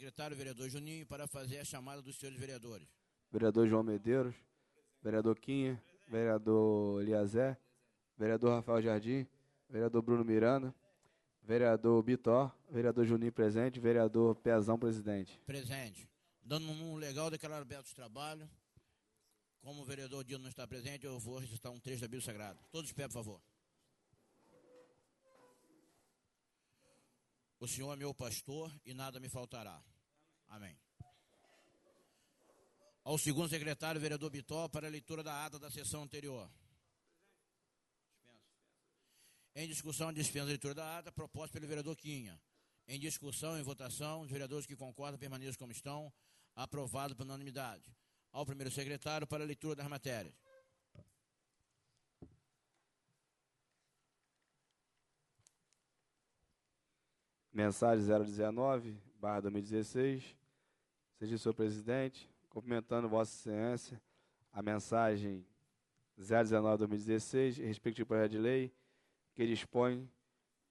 secretário, vereador Juninho, para fazer a chamada dos senhores vereadores. Vereador João Medeiros, vereador Quinha, vereador Eliazé, vereador Rafael Jardim, vereador Bruno Miranda, vereador Bitó, vereador Juninho presente, vereador Pezão presidente. Presente. Dando um legal, declaro aberto o trabalho. Como o vereador Dino não está presente, eu vou registrar um trecho da Bíblia Sagrada. Todos de pé, por favor. O Senhor é meu pastor e nada me faltará. Amém. Ao segundo secretário, vereador Bitó, para a leitura da ata da sessão anterior. Em discussão, dispensa a leitura da ata, proposta pelo vereador Quinha. Em discussão e votação, os vereadores que concordam permaneçam como estão, aprovado por unanimidade. Ao primeiro secretário, para a leitura das matérias. Mensagem 019/2016. Seja o senhor presidente, cumprimentando Vossa Excelência, a mensagem 019/2016, respectivo projeto de lei, que dispõe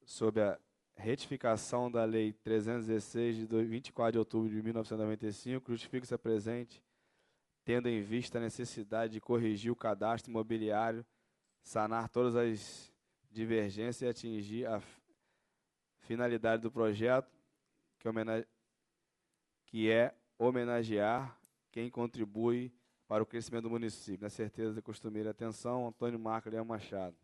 sobre a retificação da Lei 316, de 24 de outubro de 1995, justifica-se a presente, tendo em vista a necessidade de corrigir o cadastro imobiliário, sanar todas as divergências e atingir a finalidade do projeto, que é homenagear quem contribui para o crescimento do município. Na certeza da costumeira atenção, Antônio Marco Leão Machado.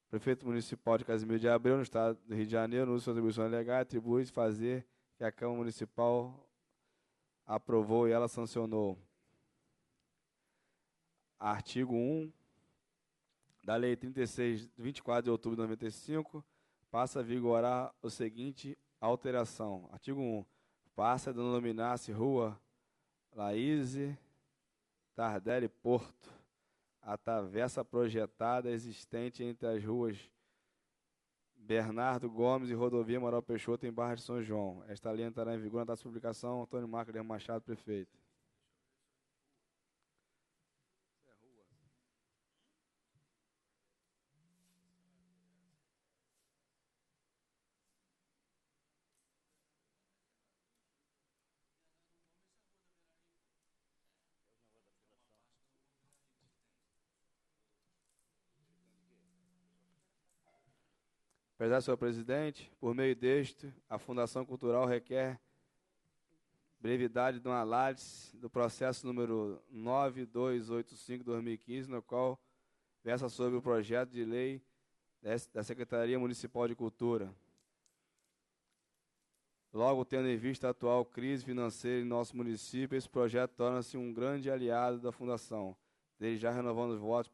Prefeito Municipal de Casimiro de Abreu, no Estado do Rio de Janeiro, no uso de suas atribuições legais, atribui-se fazer que a Câmara Municipal aprovou e ela sancionou. Artigo 1 da Lei 36, de 24 de outubro de 95, passa a vigorar o seguinte alteração. Artigo 1. Passa a denominar-se Rua Laíse Tardelli Porto, a travessa projetada existente entre as ruas Bernardo Gomes e Rodovia Moral Peixoto, em Barra de São João. Esta lei entrará em vigor na data de publicação. Antônio Marco Leão Machado, prefeito. Prezado senhor presidente, por meio deste, a Fundação Cultural requer brevidade de uma análise do processo número 9285/2015, no qual versa sobre o projeto de lei da Secretaria Municipal de Cultura. Logo, tendo em vista a atual crise financeira em nosso município, esse projeto torna-se um grande aliado da Fundação. Desde já renovando os votos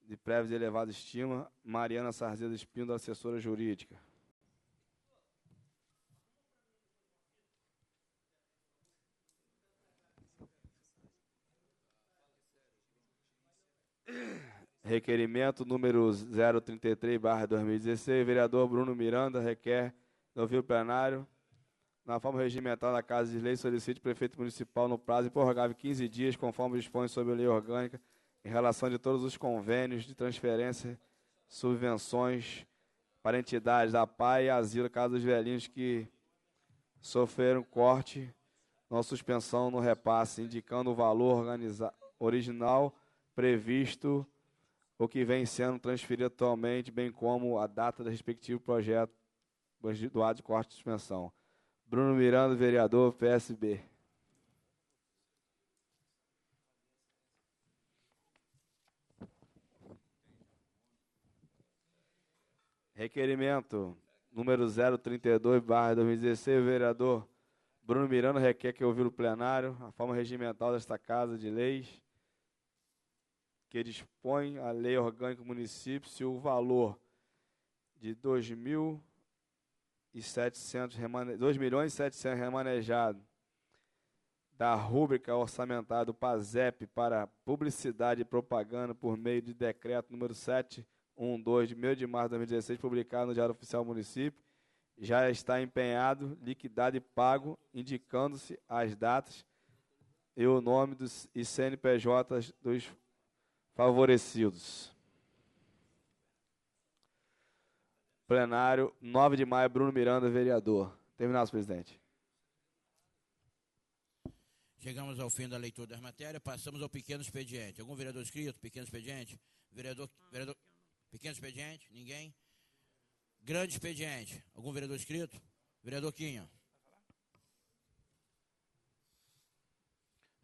de prévia e elevada estima, Mariana Sarzedo Espino, assessora jurídica. Requerimento número 033/2016, vereador Bruno Miranda requer no ouvido plenário, na forma regimental da Casa de Leis, solicite o prefeito municipal no prazo improrrogável 15 dias, conforme dispõe sobre a lei orgânica, em relação de todos os convênios de transferência, subvenções para entidades da PAI e Asilo, Casa dos Velhinhos, que sofreram corte ou suspensão no repasse, indicando o valor original previsto, o que vem sendo transferido atualmente, bem como a data do respectivo projeto do ato de corte e suspensão. Bruno Miranda, vereador, PSB. Requerimento número 032/2016, o vereador Bruno Miranda requer que ouvir o plenário a forma regimental desta Casa de Leis, que dispõe a lei orgânica do município, se o valor de 2.700.000 remanejado da rúbrica orçamentária do PASEP para publicidade e propaganda por meio de decreto número 712, de 1º de março de 2016, publicado no Diário Oficial do Município, já está empenhado, liquidado e pago, indicando-se as datas e o nome dos CNPJs dos favorecidos. plenário, 9 de maio, Bruno Miranda, vereador. Terminado, senhor presidente. Chegamos ao fim da leitura das matérias, passamos ao pequeno expediente. Algum vereador inscrito? Pequeno expediente? Vereador, pequeno expediente? Ninguém? Grande expediente. Algum vereador inscrito? Vereador Quinha.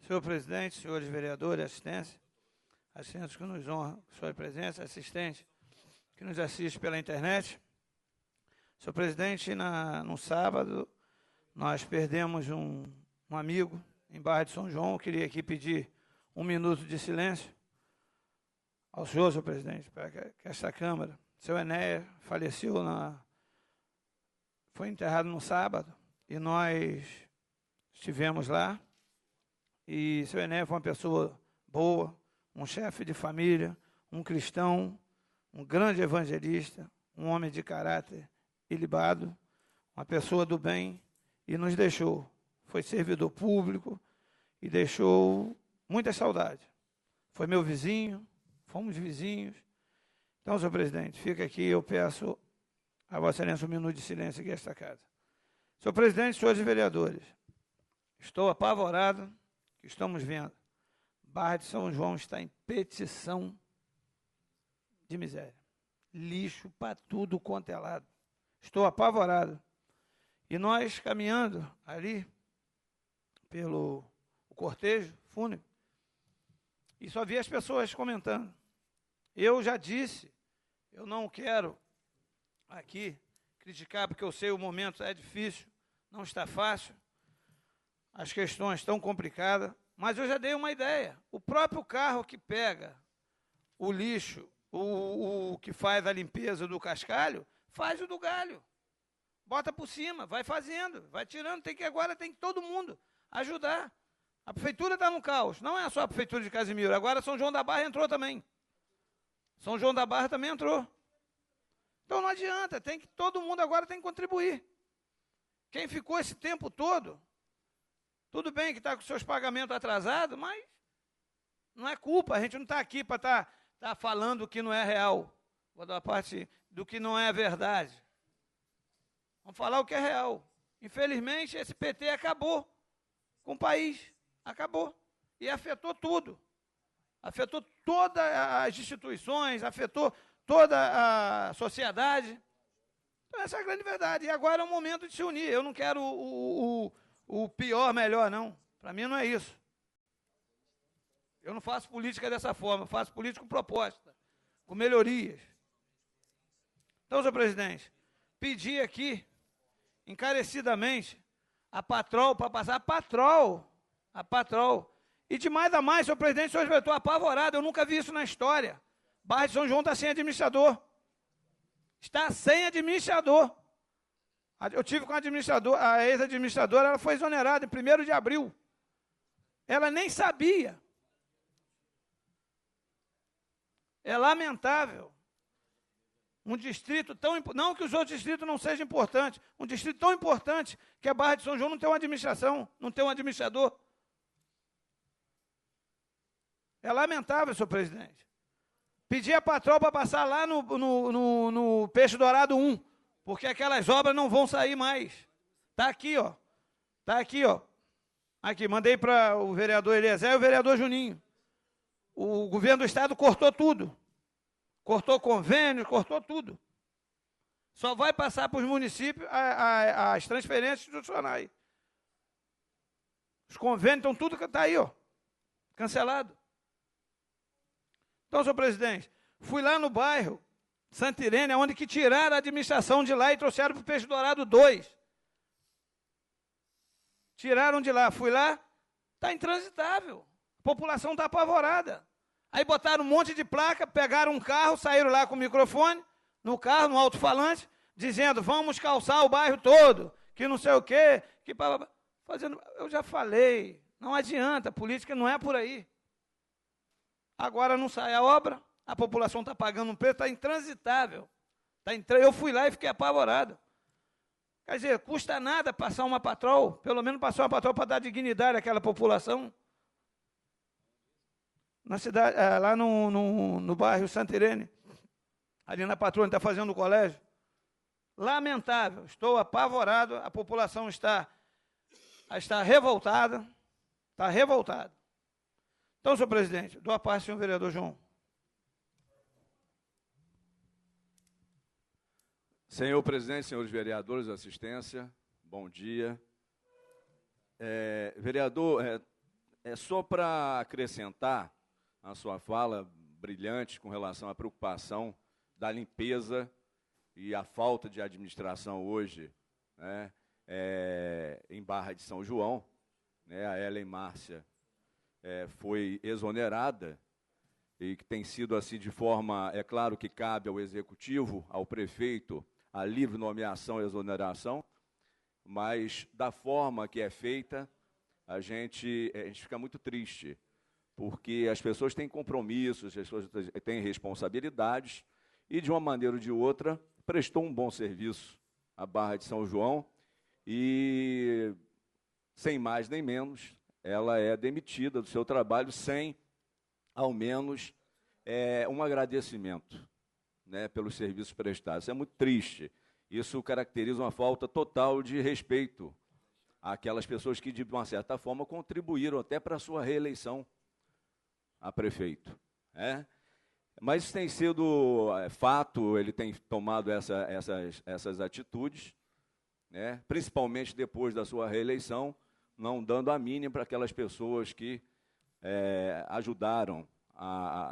Senhor presidente, senhores vereadores, assistentes que nos honram com sua presença, assistente que nos assiste pela internet. Senhor presidente, no sábado, nós perdemos um amigo em Barra de São João. Eu queria aqui pedir 1 minuto de silêncio ao senhor presidente, para que esta Câmara. Seu Enéas faleceu, foi enterrado no sábado, e nós estivemos lá. E seu Enéas foi uma pessoa boa, um chefe de família, um cristão, um grande evangelista, um homem de caráter ilibado, uma pessoa do bem, e nos deixou. Foi servidor público e deixou muita saudade. Foi meu vizinho, fomos vizinhos. Então, senhor presidente, fica aqui, eu peço a vossa excelência 1 minuto de silêncio aqui nesta casa. Senhor presidente, senhores vereadores, estou apavorado que estamos vendo. Barra de São João está em petição de miséria. Lixo para tudo quanto é lado. Estou apavorado. E nós caminhando ali pelo cortejo fúnebre, e só vi as pessoas comentando. Eu já disse, eu não quero aqui criticar, porque eu sei o momento é difícil, não está fácil, as questões estão complicadas, mas eu já dei uma ideia. O próprio carro que pega o lixo, o que faz a limpeza do cascalho, faz o do galho. Bota por cima, vai fazendo, vai tirando. Agora tem que todo mundo ajudar. A prefeitura está no caos. Não é só a prefeitura de Casimiro. Agora São João da Barra entrou também. São João da Barra também entrou. Então não adianta. Todo mundo agora tem que contribuir. Quem ficou esse tempo todo, tudo bem que está com seus pagamentos atrasados, mas não é culpa. A gente não está aqui para estar falando o que não é real. Vou dar uma parte do que não é verdade. Vamos falar o que é real. Infelizmente, esse PT acabou com o país. Acabou. E afetou tudo. Afetou todas as instituições, afetou toda a sociedade. Então, essa é a grande verdade. E agora é o momento de se unir. Eu não quero o pior, melhor, não. Para mim não é isso. Eu não faço política dessa forma. Eu faço política com proposta, com melhorias. Então, senhor presidente, pedi aqui, encarecidamente, a Patrol, para passar a Patrol. E de mais a mais, senhor presidente, senhor, eu estou apavorado, eu nunca vi isso na história. Barra de São João está sem administrador. Está sem administrador. Eu tive com a ex-administradora, ela foi exonerada em 1º de abril. Ela nem sabia. É lamentável. Um distrito tão importante, não que os outros distritos não sejam importantes, um distrito tão importante que a Barra de São João não tem uma administração, não tem um administrador. É lamentável, senhor presidente. Pedi a Patrol para passar lá no Peixe Dourado 1, porque aquelas obras não vão sair mais. Está aqui, ó. Está aqui, ó. Aqui, mandei para o vereador Eliezer e o vereador Juninho. O governo do estado cortou tudo. Cortou convênio, cortou tudo. Só vai passar para os municípios as transferências institucionais. Os convênios estão tudo, está aí, ó, cancelado. Então, senhor presidente, fui lá no bairro Santa Irene, onde que tiraram a administração de lá e trouxeram para o Peixe Dourado 2. Tiraram de lá, fui lá, está intransitável. A população está apavorada. Aí botaram um monte de placa, pegaram um carro, saíram lá com o microfone, no carro, no alto-falante, dizendo, vamos calçar o bairro todo, que não sei o quê, que fazendo. Eu já falei, não adianta, a política não é por aí. Agora não sai a obra, a população está pagando um preço, está intransitável. Eu fui lá e fiquei apavorado. Quer dizer, custa nada passar uma Patrol, pelo menos passar uma Patrol para dar dignidade àquela população. Na cidade, lá no bairro Santa Irene, ali na Patrulha, está fazendo o colégio. lamentável. Estou apavorado, a população está revoltada, está revoltada. Então, senhor presidente, dou a palavra ao senhor vereador João. Senhor presidente, senhores vereadores, assistência, bom dia. Vereador, só para acrescentar a sua fala brilhante com relação à preocupação da limpeza e a falta de administração hoje, né, em Barra de São João, né, a Ellen Márcia foi exonerada e que tem sido assim de forma, é claro que cabe ao executivo, ao prefeito, a livre nomeação e exoneração, mas da forma que é feita, a gente fica muito triste, porque as pessoas têm compromissos, as pessoas têm responsabilidades, e de uma maneira ou de outra, prestou um bom serviço à Barra de São João, e, sem mais nem menos, ela é demitida do seu trabalho sem, ao menos, um agradecimento, né, pelos serviços prestados. Isso é muito triste. Isso caracteriza uma falta total de respeito àquelas pessoas que, de uma certa forma, contribuíram até para a sua reeleição a prefeito. Mas isso tem sido fato, ele tem tomado essas atitudes, né, principalmente depois da sua reeleição, não dando a mínima para aquelas pessoas que ajudaram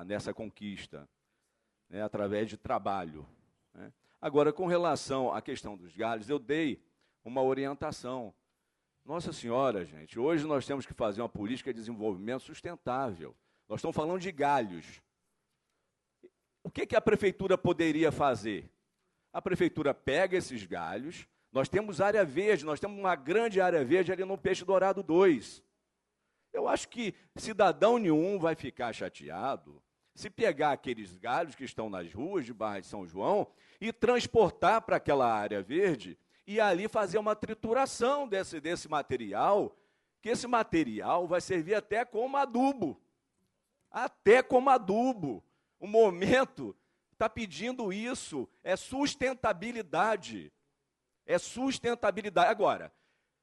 nessa conquista, né, através de trabalho, né. Agora, com relação à questão dos galhos, eu dei uma orientação. Nossa Senhora, gente, hoje nós temos que fazer uma política de desenvolvimento sustentável. Nós estamos falando de galhos. O que a prefeitura poderia fazer? A prefeitura pega esses galhos, nós temos área verde, nós temos uma grande área verde ali no Peixe Dourado 2. Eu acho que cidadão nenhum vai ficar chateado se pegar aqueles galhos que estão nas ruas de Barra de São João e transportar para aquela área verde e ali fazer uma trituração desse material, que esse material vai servir até como adubo. Até como adubo. O momento está pedindo isso, é sustentabilidade. É sustentabilidade. Agora,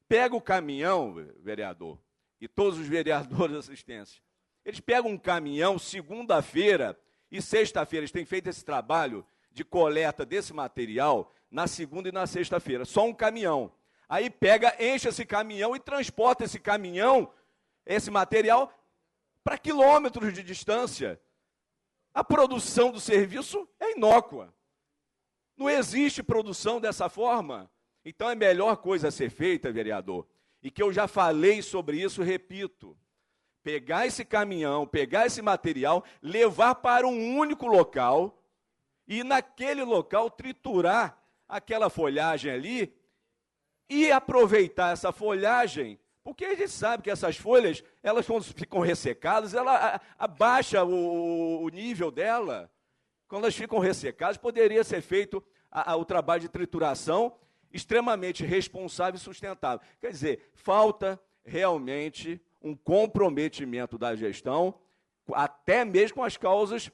pega o caminhão, vereador, e todos os vereadores de assistência, eles pegam um caminhão segunda-feira e sexta-feira, eles têm feito esse trabalho de coleta desse material na segunda e na sexta-feira, só um caminhão. Aí pega, enche esse caminhão e transporta esse caminhão, esse material, para quilômetros de distância. A produção do serviço é inócua. Não existe produção dessa forma. Então, é a melhor coisa a ser feita, vereador, e que eu já falei sobre isso, repito, pegar esse caminhão, pegar esse material, levar para um único local e, naquele local, triturar aquela folhagem ali e aproveitar essa folhagem, porque a gente sabe que essas folhas, elas quando ficam ressecadas, ela abaixa o nível dela. Quando elas ficam ressecadas, poderia ser feito o trabalho de trituração extremamente responsável e sustentável. Quer dizer, falta realmente um comprometimento da gestão, até mesmo com as causas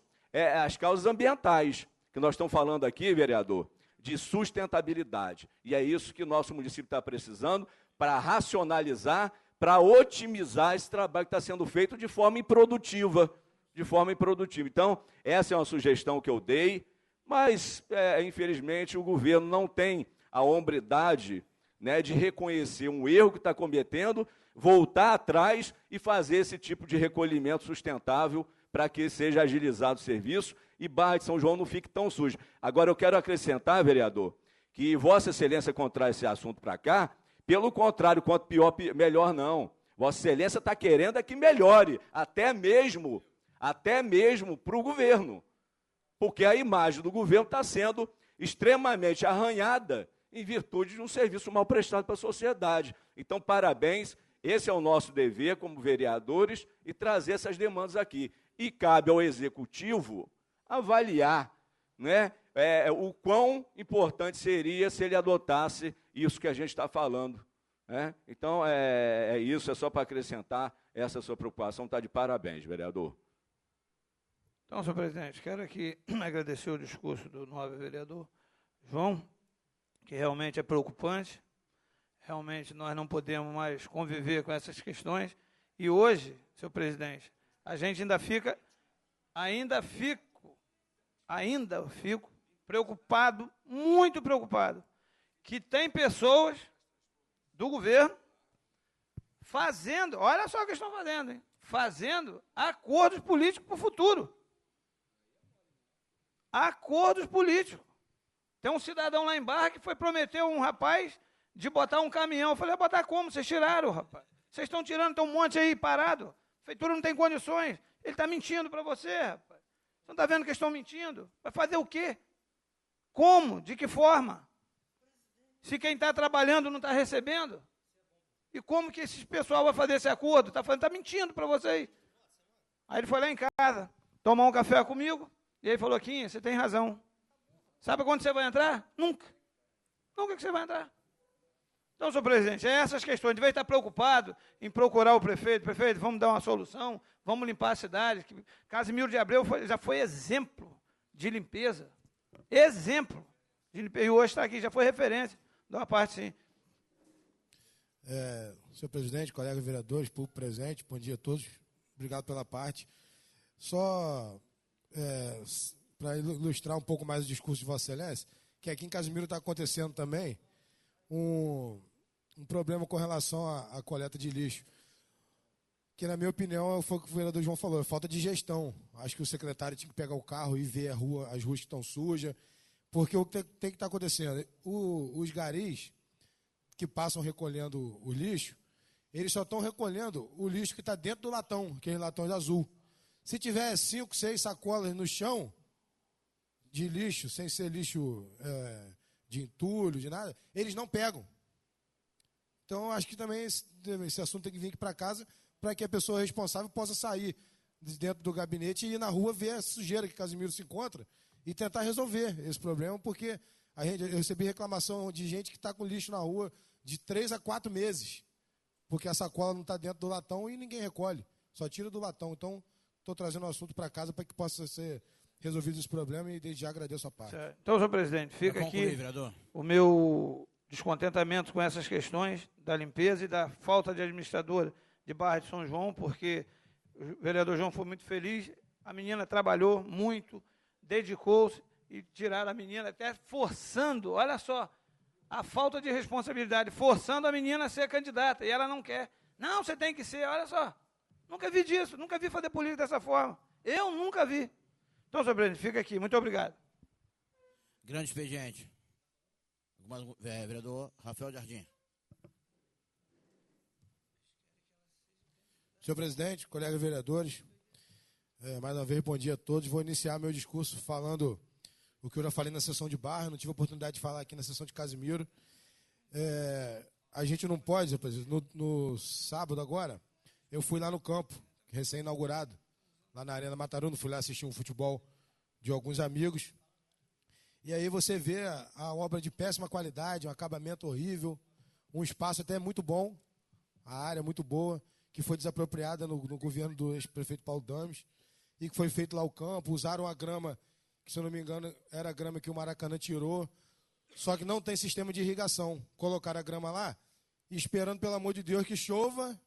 ambientais, que nós estamos falando aqui, vereador, de sustentabilidade. E é isso que o nosso município está precisando para racionalizar, para otimizar esse trabalho que está sendo feito de forma improdutiva. Então, essa é uma sugestão que eu dei, mas, infelizmente, o governo não tem a hombridade, né, de reconhecer um erro que está cometendo, voltar atrás e fazer esse tipo de recolhimento sustentável para que seja agilizado o serviço e Barra de São João não fique tão suja. Agora, eu quero acrescentar, vereador, que Vossa Excelência, quando traz esse assunto para cá, pelo contrário, quanto pior, melhor não. Vossa Excelência está querendo que melhore, até mesmo para o governo, porque a imagem do governo está sendo extremamente arranhada em virtude de um serviço mal prestado para a sociedade. Então, parabéns, esse é o nosso dever como vereadores e trazer essas demandas aqui. E cabe ao Executivo avaliar, né, o quão importante seria se ele adotasse isso que a gente está falando. Né? Então, é isso, é só para acrescentar, essa sua preocupação está de parabéns, vereador. Então, senhor presidente, quero aqui agradecer o discurso do nobre vereador João, que realmente é preocupante. Realmente nós não podemos mais conviver com essas questões. E hoje, senhor presidente, a gente ainda fico preocupado, muito preocupado, que tem pessoas do governo fazendo, olha só o que estão fazendo, hein? Fazendo acordos políticos para o futuro. Acordos políticos. Tem um cidadão lá em Barra que foi prometer a um rapaz de botar um caminhão. Eu falei, botar como? Vocês tiraram, rapaz. Vocês estão tirando, tem um monte aí parado. A prefeitura não tem condições. Ele está mentindo para você, rapaz. Você não está vendo que estão mentindo? Vai fazer o quê? Como? De que forma? Se quem está trabalhando não está recebendo? E como que esse pessoal vai fazer esse acordo? Está mentindo para vocês. Aí ele foi lá em casa, tomar um café comigo, e ele falou, Quinha, você tem razão. Sabe quando você vai entrar? Nunca. Nunca que você vai entrar. Então, senhor presidente, essas questões, de vez de estar preocupado em procurar o prefeito, vamos dar uma solução, vamos limpar a cidade. Casimiro de Abreu já foi exemplo de limpeza. Exemplo de limpeza. E hoje está aqui, já foi referência. Dá uma parte, sim. Senhor presidente, colegas vereadores, público presente, bom dia a todos. Obrigado pela parte. Só para ilustrar um pouco mais o discurso de Vossa Excelência, que aqui em Casimiro está acontecendo também um problema com relação à coleta de lixo, que, na minha opinião, foi o que o vereador João falou, é falta de gestão. Acho que o secretário tinha que pegar o carro e ver as ruas que estão sujas, porque o que tem que estar acontecendo? Os garis que passam recolhendo o lixo, eles só estão recolhendo o lixo que está dentro do latão, aquele latão de azul. Se tiver 5, 6 sacolas no chão de lixo, sem ser lixo de entulho, de nada, eles não pegam. Então, acho que também esse assunto tem que vir aqui para casa para que a pessoa responsável possa sair de dentro do gabinete e ir na rua ver a sujeira que Casimiro se encontra e tentar resolver esse problema, porque eu recebi reclamação de gente que está com lixo na rua de 3 a 4 meses, porque a sacola não está dentro do latão e ninguém recolhe, só tira do latão. Então, estou trazendo o assunto para casa para que possa ser resolvido esse problema e desde já agradeço a parte. Certo. Então, senhor presidente, fica aqui vereador. O meu descontentamento com essas questões da limpeza e da falta de administradora de Barra de São João, porque o vereador João foi muito feliz, a menina trabalhou muito, dedicou-se e tiraram a menina até forçando, olha só, a falta de responsabilidade, forçando a menina a ser candidata, e ela não quer. Não, você tem que ser, olha só, nunca vi disso, nunca vi fazer política dessa forma, eu nunca vi. Então, senhor presidente, fica aqui, muito obrigado. Grande expediente. Vereador Rafael Jardim. Senhor presidente, colegas vereadores, mais uma vez, bom dia a todos. Vou iniciar meu discurso falando o que eu já falei na sessão de Barra, não tive a oportunidade de falar aqui na sessão de Casimiro. A gente não pode, senhor presidente, no sábado agora, eu fui lá no campo, recém-inaugurado, lá na Arena Mataruno, fui lá assistir um futebol de alguns amigos. E aí você vê a obra de péssima qualidade, um acabamento horrível, um espaço até muito bom, a área muito boa, que foi desapropriada no governo do ex-prefeito Paulo Dames, e que foi feito lá o campo, usaram a grama, que se eu não me engano era a grama que o Maracanã tirou, só que não tem sistema de irrigação. Colocaram a grama lá, e esperando, pelo amor de Deus, que chova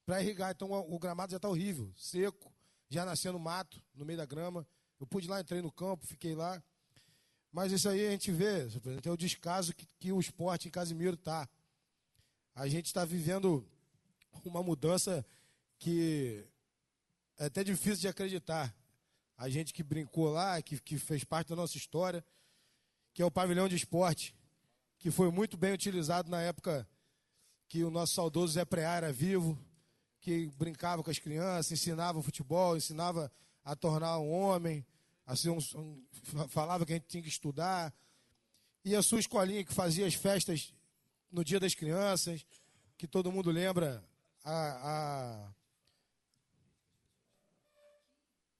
para irrigar. Então o gramado já está horrível, seco, já nascendo mato no meio da grama. Eu pude ir lá, entrei no campo, fiquei lá. Mas isso aí a gente vê, senhor presidente, é o descaso que o esporte em Casimiro está. A gente está vivendo uma mudança que é até difícil de acreditar. A gente que brincou lá, que fez parte da nossa história, que é o pavilhão de esporte, que foi muito bem utilizado na época que o nosso saudoso Zé Preá era vivo, que brincava com as crianças, ensinava futebol, ensinava a tornar um homem, assim, falava que a gente tinha que estudar. E a sua escolinha que fazia as festas no Dia das Crianças, que todo mundo lembra.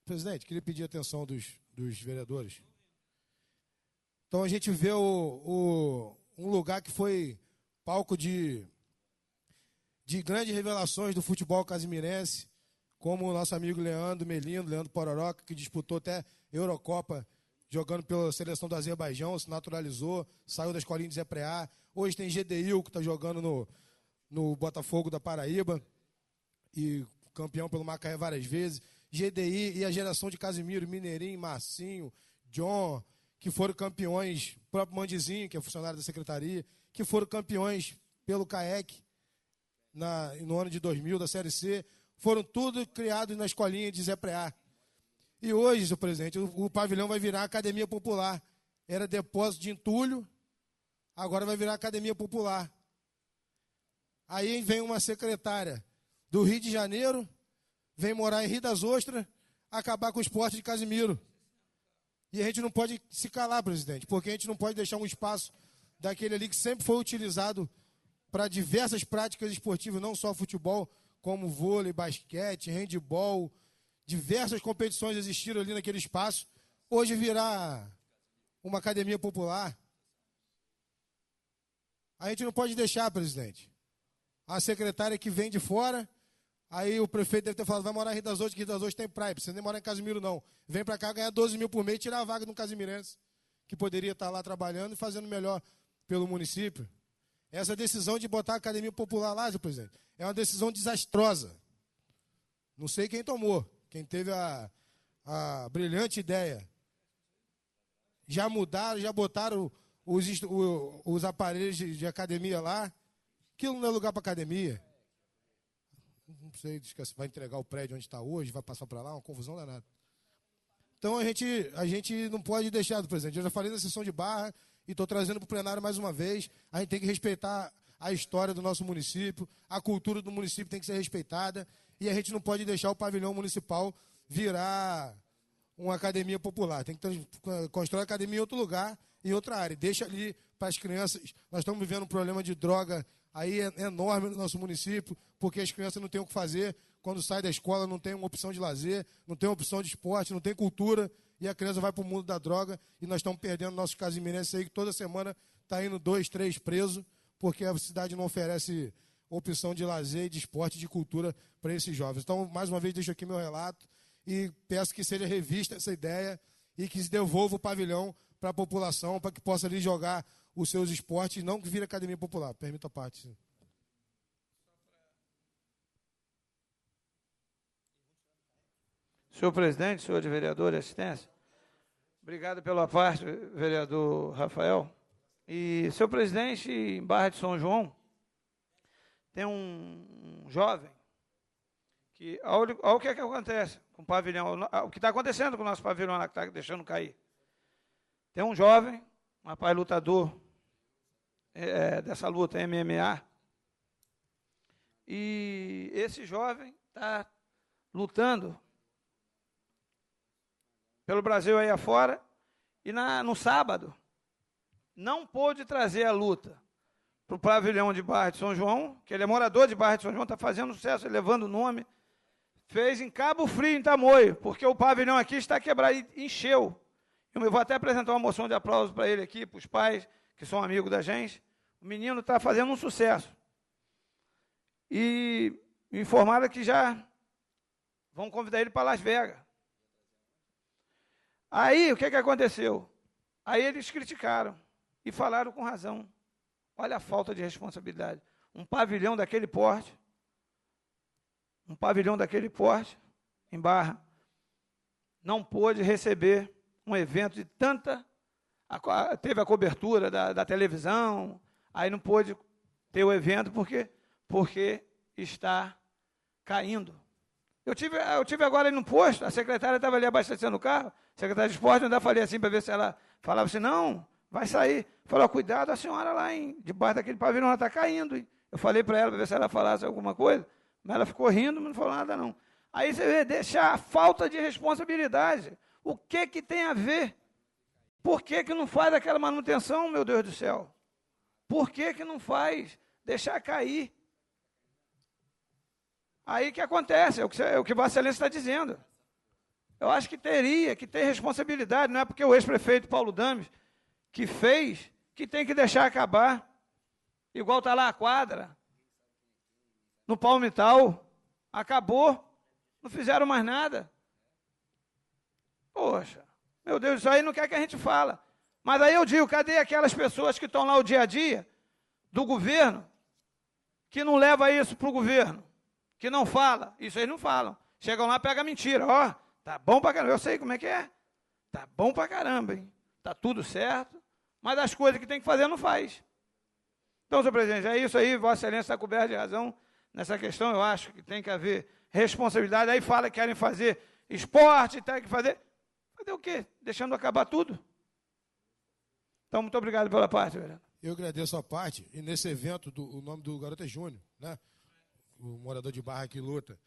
Presidente, queria pedir a atenção dos vereadores. Então a gente vê um lugar que foi palco de grandes revelações do futebol casimirense, como o nosso amigo Leandro Pororoca, que disputou até Eurocopa jogando pela seleção do Azerbaijão, se naturalizou, saiu da escolinha de Zé Preá. Hoje tem Gedeil, que está jogando no Botafogo da Paraíba, e campeão pelo Macaé várias vezes. GDI e a geração de Casimiro, Mineirinho, Marcinho, John, que foram campeões, o próprio Mandizinho, que é funcionário da secretaria, que foram campeões pelo CAEC no ano de 2000, da Série C, foram tudo criados na escolinha de Zé Preá. E hoje, senhor presidente, o pavilhão vai virar academia popular. Era depósito de entulho, agora vai virar academia popular. Aí vem uma secretária do Rio de Janeiro, vem morar em Rio das Ostras, acabar com o esporte de Casimiro. E a gente não pode se calar, presidente, porque a gente não pode deixar um espaço daquele ali que sempre foi utilizado para diversas práticas esportivas, não só futebol, como vôlei, basquete, handebol. Diversas competições existiram ali naquele espaço. Hoje virar uma academia popular. A gente não pode deixar, presidente. A secretária que vem de fora, aí o prefeito deve ter falado, vai morar em Rio das Ostras, que Rio das Ostras tem praia, precisa nem morar em Casimiro, não. Vem para cá ganhar 12 mil por mês e tirar a vaga de um casimirense, que poderia estar lá trabalhando e fazendo melhor pelo município. Essa decisão de botar a academia popular lá, senhor presidente, é uma decisão desastrosa. Não sei quem tomou, quem teve a brilhante ideia. Já mudaram, já botaram os aparelhos de academia lá. Aquilo não é lugar para academia. Não sei se vai entregar o prédio onde está hoje, vai passar para lá, uma confusão danada. Então a gente não pode deixar, presidente. Eu já falei na sessão de Barra e estou trazendo para o plenário mais uma vez. A gente tem que respeitar a história do nosso município, a cultura do município tem que ser respeitada e a gente não pode deixar o pavilhão municipal virar uma academia popular. Tem que construir a academia em outro lugar, em outra área. Deixa ali para as crianças. Nós estamos vivendo um problema de droga aí enorme no nosso município, porque as crianças não têm o que fazer. Quando sai da escola não tem uma opção de lazer, não tem uma opção de esporte, não tem cultura, e a criança vai para o mundo da droga, e nós estamos perdendo nossos casimirenses aí, que toda semana está indo 2, 3 presos, porque a cidade não oferece opção de lazer, de esporte, de cultura para esses jovens. Então, mais uma vez, deixo aqui meu relato e peço que seja revista essa ideia e que se devolva o pavilhão para a população, para que possa ali jogar os seus esportes e não que vire academia popular. Permita a parte, sim. Senhor presidente, senhor de vereador e assistência, obrigado pela parte, vereador Rafael. E, senhor presidente, em Barra de São João, tem um jovem que, olha o que é que acontece com o pavilhão, o que está acontecendo com o nosso pavilhão lá, que está deixando cair. Tem um jovem, um rapaz lutador dessa luta MMA, e esse jovem está lutando pelo Brasil aí afora, e no sábado não pôde trazer a luta para o pavilhão de Barra de São João, que ele é morador de Barra de São João, está fazendo sucesso, levando o nome, fez em Cabo Frio, em Tamoio, porque o pavilhão aqui está quebrado e encheu. Eu vou até apresentar uma moção de aplauso para ele aqui, para os pais, que são amigos da gente. O menino está fazendo um sucesso. E me informaram que já vão convidar ele para Las Vegas. Aí, o que aconteceu? Aí eles criticaram e falaram com razão. Olha a falta de responsabilidade. Um pavilhão daquele porte, em Barra, não pôde receber um evento de tanta... Teve a cobertura da televisão, aí não pôde ter o evento porque está caindo. Eu tive agora no posto, a secretária estava ali abastecendo o carro, a secretária de esporte, eu ainda falei assim para ver se ela falava assim, não, vai sair. Falou, cuidado, a senhora lá, debaixo daquele pavilhão, ela está caindo. Hein? Eu falei para ela, para ver se ela falasse alguma coisa, mas ela ficou rindo, mas não falou nada não. Aí você vê, deixar a falta de responsabilidade. O que tem a ver? Por que não faz aquela manutenção, meu Deus do céu? Por que não faz? Deixar cair. Aí o que acontece? É o que Vossa Excelência está dizendo. Eu acho que teria que ter responsabilidade, não é porque o ex-prefeito Paulo Dames, que fez, que tem que deixar acabar. Igual está lá a quadra, no Palmital, acabou, não fizeram mais nada. Poxa, Meu Deus, isso aí não quer que a gente fala. Mas aí eu digo, cadê aquelas pessoas que estão lá o dia a dia do governo, que não leva isso para o governo, que não fala? Isso aí não falam. Chegam lá, pegam mentira. Ó, tá bom pra caramba, eu sei como é que é. Tá bom pra caramba, hein? Tá tudo certo, mas as coisas que tem que fazer não faz. Então, senhor presidente, é isso aí, Vossa Excelência está coberto de razão nessa questão. Eu acho que tem que haver responsabilidade. Aí fala que querem fazer esporte, tem que fazer. Fazer o quê? Deixando acabar tudo? Então, muito obrigado pela parte, vereador. Eu agradeço a parte, e nesse evento, o nome do garoto é Júnior, né? O morador de Barra que luta.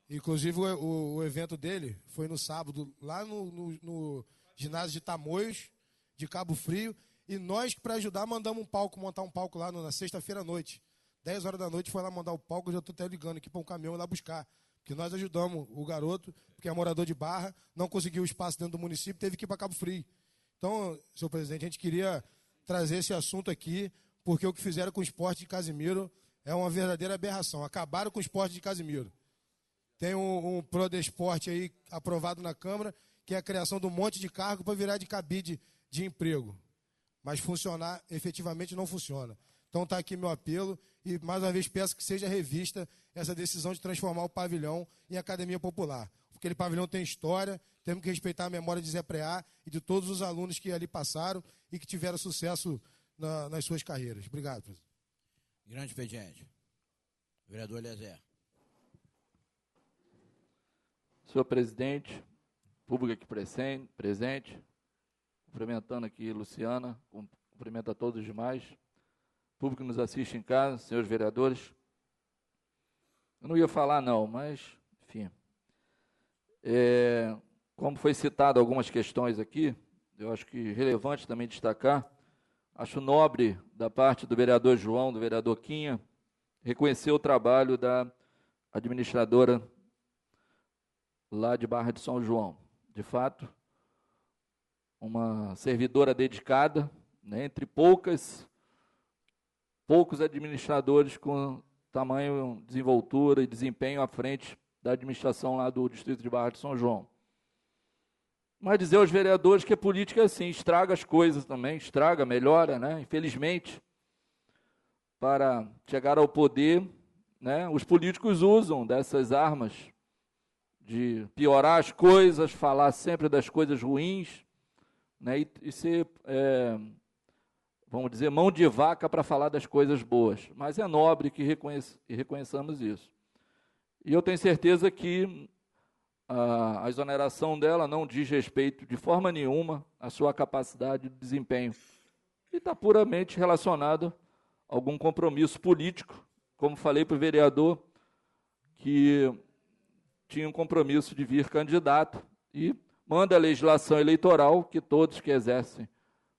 Inclusive, o evento dele foi no sábado, lá no ginásio de Tamoios, de Cabo Frio, e nós, para ajudar, mandamos montar um palco lá na sexta-feira à noite. 10 horas da noite, foi lá mandar o palco, eu já estou até ligando aqui para um caminhão ir lá buscar. Porque nós ajudamos o garoto, porque é morador de Barra, não conseguiu espaço dentro do município, teve que ir para Cabo Frio. Então, senhor presidente, a gente queria trazer esse assunto aqui, porque o que fizeram com o esporte de Casimiro é uma verdadeira aberração. Acabaram com o esporte de Casimiro. Tem um Prodesporte aí aprovado na Câmara, que é a criação de um monte de cargo para virar de cabide de emprego. Mas funcionar efetivamente não funciona. Então está aqui meu apelo e mais uma vez peço que seja revista essa decisão de transformar o pavilhão em academia popular. Aquele pavilhão tem história, temos que respeitar a memória de Zé Preá e de todos os alunos que ali passaram e que tiveram sucesso nas suas carreiras. Obrigado, presidente. Grande expediente. Vereador Eliezer. Senhor presidente, público aqui presente, cumprimentando aqui Luciana, cumprimento a todos os demais, público que nos assiste em casa, senhores vereadores. Eu não ia falar não, mas, enfim, como foi citado algumas questões aqui, eu acho que relevante também destacar, acho nobre da parte do vereador João, do vereador Quinha, reconhecer o trabalho da administradora lá de Barra de São João. De fato, uma servidora dedicada, né, entre poucos administradores com tamanho, desenvoltura e desempenho à frente da administração lá do distrito de Barra de São João. Mas dizer aos vereadores que a política, assim, estraga as coisas também, estraga, melhora, né? Infelizmente, para chegar ao poder, né, os políticos usam dessas armas de piorar as coisas, falar sempre das coisas ruins, né, e ser, vamos dizer, mão de vaca para falar das coisas boas. Mas é nobre que reconheçamos isso. E eu tenho certeza que a exoneração dela não diz respeito de forma nenhuma à sua capacidade de desempenho. E está puramente relacionado a algum compromisso político, como falei para o vereador, que tinha um compromisso de vir candidato e manda a legislação eleitoral que todos que exercem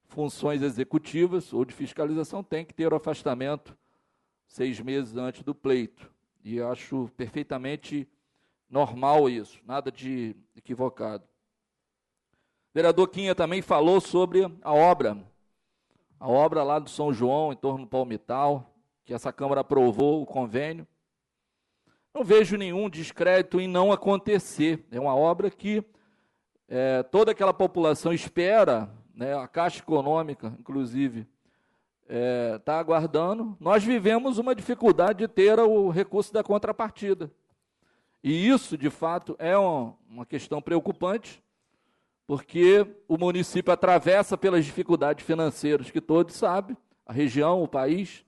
funções executivas ou de fiscalização têm que ter o afastamento 6 meses antes do pleito. E acho perfeitamente normal isso, nada de equivocado. O vereador Quinha também falou sobre a obra lá do São João, em torno do Palmital, que essa Câmara aprovou o convênio. Não vejo nenhum descrédito em não acontecer. É uma obra que toda aquela população espera, né, a Caixa Econômica, inclusive, está aguardando. Nós vivemos uma dificuldade de ter o recurso da contrapartida. E isso, de fato, é uma questão preocupante, porque o município atravessa pelas dificuldades financeiras que todos sabem, a região, o país,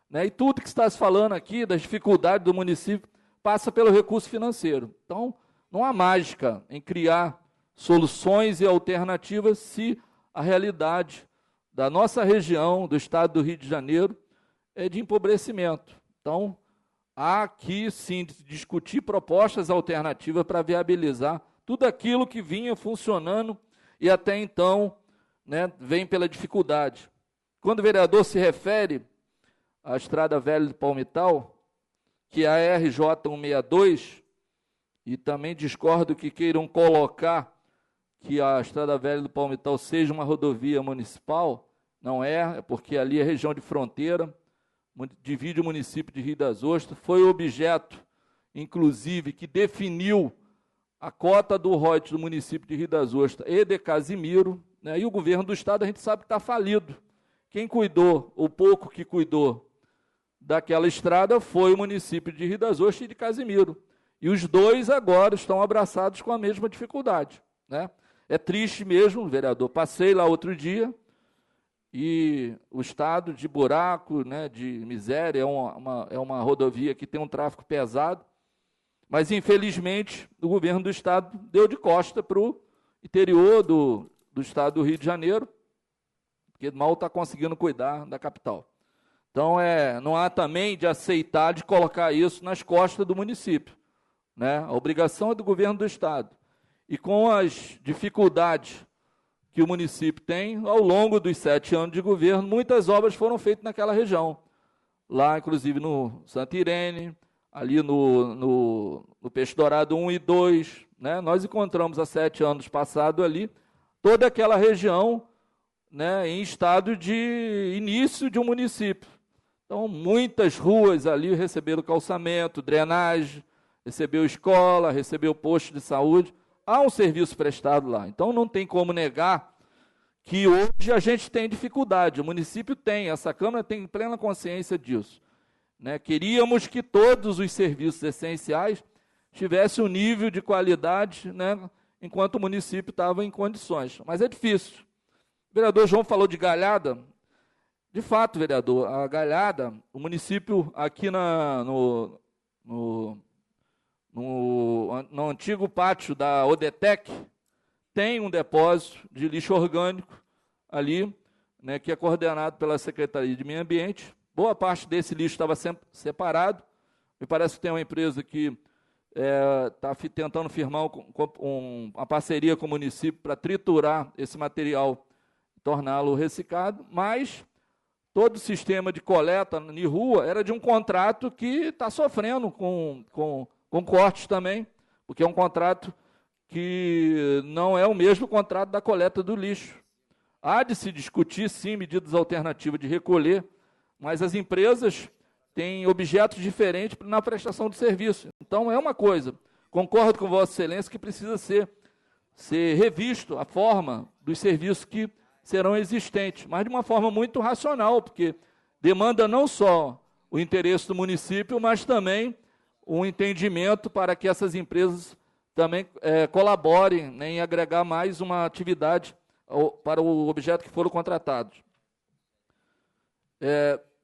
né, e tudo que está se falando aqui das dificuldades do município passa pelo recurso financeiro. Então, não há mágica em criar soluções e alternativas se a realidade da nossa região, do estado do Rio de Janeiro, é de empobrecimento. Então, há aqui, sim, de discutir propostas alternativas para viabilizar tudo aquilo que vinha funcionando e até então, né, vem pela dificuldade. Quando o vereador se refere à Estrada Velha do Palmital, que é a RJ 162, e também discordo que queiram colocar que a Estrada Velha do Palmital seja uma rodovia municipal, não é porque ali é região de fronteira, divide o município de Rio das Ostras, foi o objeto, inclusive, que definiu a cota do royalties do município de Rio das Ostras e de Casimiro, né, e o governo do estado, a gente sabe que está falido. Quem cuidou, o pouco que cuidou daquela estrada, foi o município de Rio das Ostras e de Casimiro. E os dois agora estão abraçados com a mesma dificuldade, né? É triste mesmo, vereador. Passei lá outro dia e o estado de buraco, né, de miséria, é uma rodovia que tem um tráfego pesado, mas, infelizmente, o governo do estado deu de costa para o interior do estado do Rio de Janeiro, porque mal está conseguindo cuidar da capital. Então, não há também de aceitar, de colocar isso nas costas do município, né? A obrigação é do governo do estado. E com as dificuldades que o município tem, ao longo dos 7 anos de governo, muitas obras foram feitas naquela região. Lá, inclusive, no Santa Irene, ali no Peixe Dourado 1 e 2, né? Nós encontramos há 7 anos passado ali, toda aquela região, né, em estado de início de um município. Então, muitas ruas ali receberam calçamento, drenagem, recebeu escola, recebeu posto de saúde. Há um serviço prestado lá. Então, não tem como negar que hoje a gente tem dificuldade. O município tem, essa Câmara tem plena consciência disso, né? Queríamos que todos os serviços essenciais tivessem um nível de qualidade, né, enquanto o município estava em condições. Mas é difícil. O vereador João falou de Galhada. De fato, vereador, a Galhada, o município aqui no antigo pátio da Odetec, tem um depósito de lixo orgânico ali, né, que é coordenado pela Secretaria de Meio Ambiente. Boa parte desse lixo estava sempre separado. Me parece que tem uma empresa que está tentando firmar uma parceria com o município para triturar esse material e torná-lo reciclado, mas todo o sistema de coleta em rua era de um contrato que está sofrendo com cortes também, porque é um contrato que não é o mesmo contrato da coleta do lixo. Há de se discutir, sim, medidas alternativas de recolher, mas as empresas têm objetos diferentes na prestação do serviço. Então, é uma coisa, concordo com Vossa Excelência, que precisa ser revisto a forma dos serviços que serão existentes, mas de uma forma muito racional, porque demanda não só o interesse do município, mas também um entendimento para que essas empresas também colaborem, né, em agregar mais uma atividade para o objeto que foram contratados.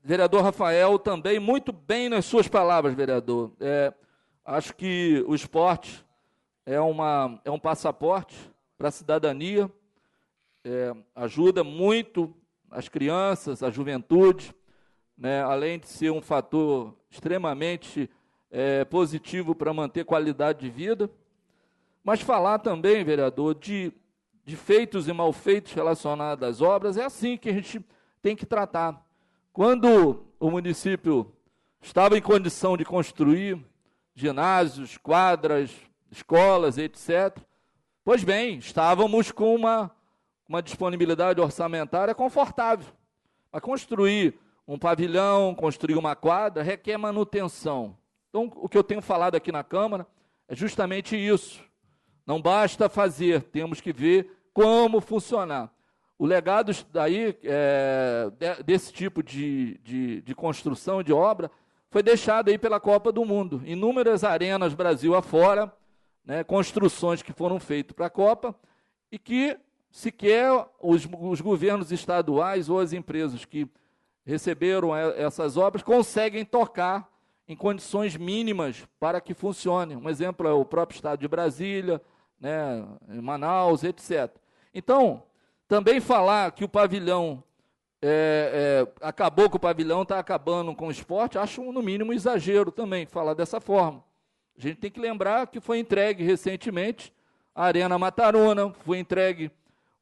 Vereador Rafael, também muito bem nas suas palavras, vereador. Acho que o esporte é um passaporte para a cidadania, ajuda muito as crianças, a juventude, né, além de ser um fator extremamente positivo para manter qualidade de vida. Mas falar também, vereador, de feitos e malfeitos relacionados às obras, é assim que a gente tem que tratar. Quando o município estava em condição de construir ginásios, quadras, escolas, etc., pois bem, estávamos com uma disponibilidade orçamentária confortável. Para construir um pavilhão, construir uma quadra, requer manutenção. Então, o que eu tenho falado aqui na Câmara é justamente isso. Não basta fazer, temos que ver como funcionar. O legado daí, desse tipo de construção, de obra, foi deixado aí pela Copa do Mundo. Inúmeras arenas Brasil afora, né, construções que foram feitas para a Copa, e que sequer os governos estaduais ou as empresas que receberam essas obras conseguem tocar em condições mínimas para que funcione. Um exemplo é o próprio estado de Brasília, né, Manaus, etc. Então, também falar que o pavilhão acabou com o pavilhão, está acabando com o esporte, acho no mínimo exagero também falar dessa forma. A gente tem que lembrar que foi entregue recentemente a Arena Matarona, foi entregue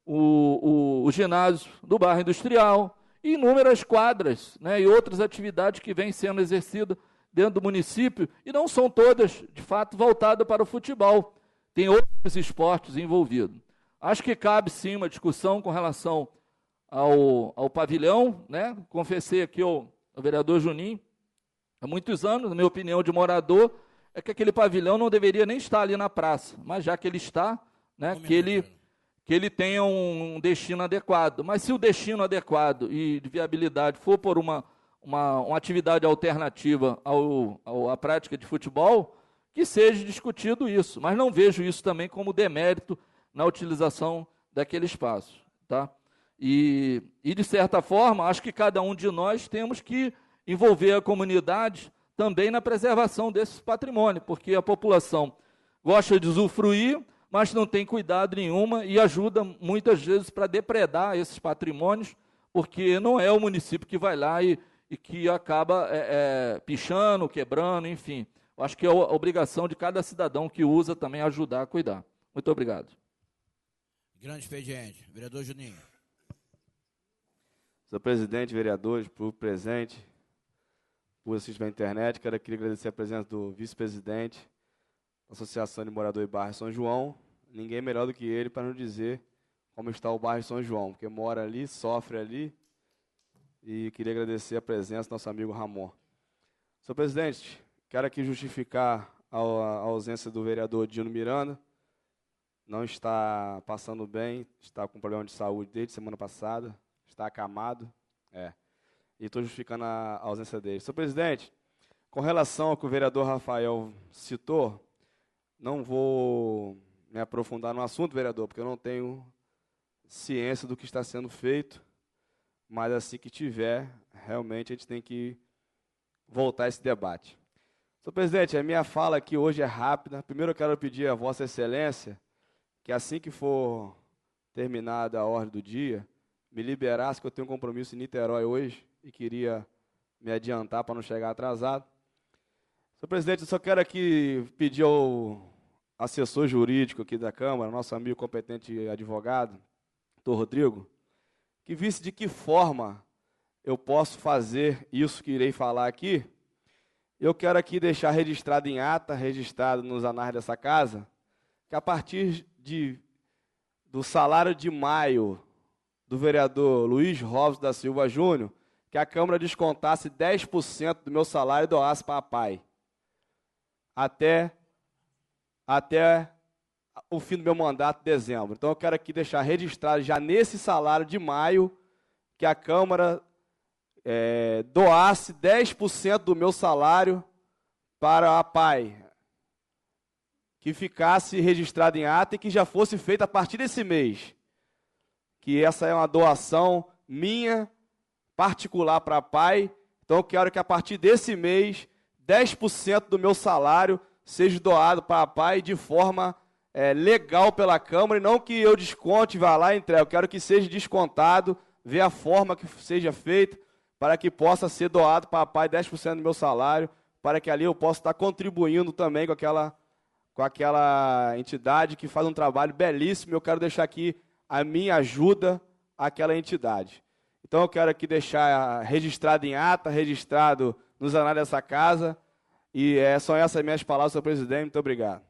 o ginásio do bairro Industrial, e inúmeras quadras, né, e outras atividades que vêm sendo exercidas dentro do município, e não são todas, de fato, voltadas para o futebol. Tem outros esportes envolvidos. Acho que cabe, sim, uma discussão com relação ao pavilhão, né? Confessei aqui ao vereador Juninho, há muitos anos, na minha opinião de morador, é que aquele pavilhão não deveria nem estar ali na praça, mas já que ele está, né, que ele tenha um destino adequado. Mas se o destino adequado e de viabilidade for por uma atividade alternativa à prática de futebol, que seja discutido isso. Mas não vejo isso também como demérito na utilização daquele espaço. Tá? E, de certa forma, acho que cada um de nós temos que envolver a comunidade também na preservação desse patrimônio, porque a população gosta de usufruir, mas não tem cuidado nenhuma e ajuda muitas vezes para depredar esses patrimônios, porque não é o município que vai lá e que acaba pichando, quebrando, enfim. Eu acho que é a obrigação de cada cidadão que usa também ajudar a cuidar. Muito obrigado. Grande expediente. Vereador Juninho. Senhor presidente, vereadores, por presente, por assistir na internet, queria agradecer a presença do vice-presidente da Associação de Moradores do Bairro São João. Ninguém melhor do que ele para nos dizer como está o bairro São João, porque mora ali, sofre ali, e queria agradecer a presença do nosso amigo Ramon. Senhor presidente, quero aqui justificar a ausência do vereador Dino Miranda. Não está passando bem, está com problema de saúde desde semana passada, está acamado, e estou justificando a ausência dele. Senhor presidente, com relação ao que o vereador Rafael citou, não vou me aprofundar no assunto, vereador, porque eu não tenho ciência do que está sendo feito, mas assim que tiver, realmente a gente tem que voltar a esse debate. Senhor presidente, a minha fala aqui hoje é rápida. Primeiro eu quero pedir a Vossa Excelência que assim que for terminada a ordem do dia, me liberasse, que eu tenho um compromisso em Niterói hoje e queria me adiantar para não chegar atrasado. Senhor presidente, eu só quero aqui pedir ao assessor jurídico aqui da Câmara, nosso amigo competente advogado, doutor Rodrigo, que visse de que forma eu posso fazer isso que irei falar aqui. Eu quero aqui deixar registrado em ata, registrado nos anais dessa casa, que a partir do salário de maio do vereador Luiz Robson da Silva Júnior, que a Câmara descontasse 10% do meu salário e doasse para a PAI. Até o fim do meu mandato, dezembro. Então eu quero aqui deixar registrado já nesse salário de maio que a Câmara doasse 10% do meu salário para a PAI, que ficasse registrado em ata e que já fosse feita a partir desse mês. Que essa é uma doação minha, particular para a PAI. Então eu quero que a partir desse mês, 10% do meu salário seja doado para a PAI de forma legal pela Câmara, e não que eu desconte e vá lá e entregue. Eu quero que seja descontado, ver a forma que seja feita, para que possa ser doado para a PAI 10% do meu salário, para que ali eu possa estar contribuindo também com aquela entidade que faz um trabalho belíssimo. Eu quero deixar aqui a minha ajuda àquela entidade. Então eu quero aqui deixar registrado em ata, registrado nos anais dessa casa, e são essas minhas palavras, senhor presidente. Muito obrigado.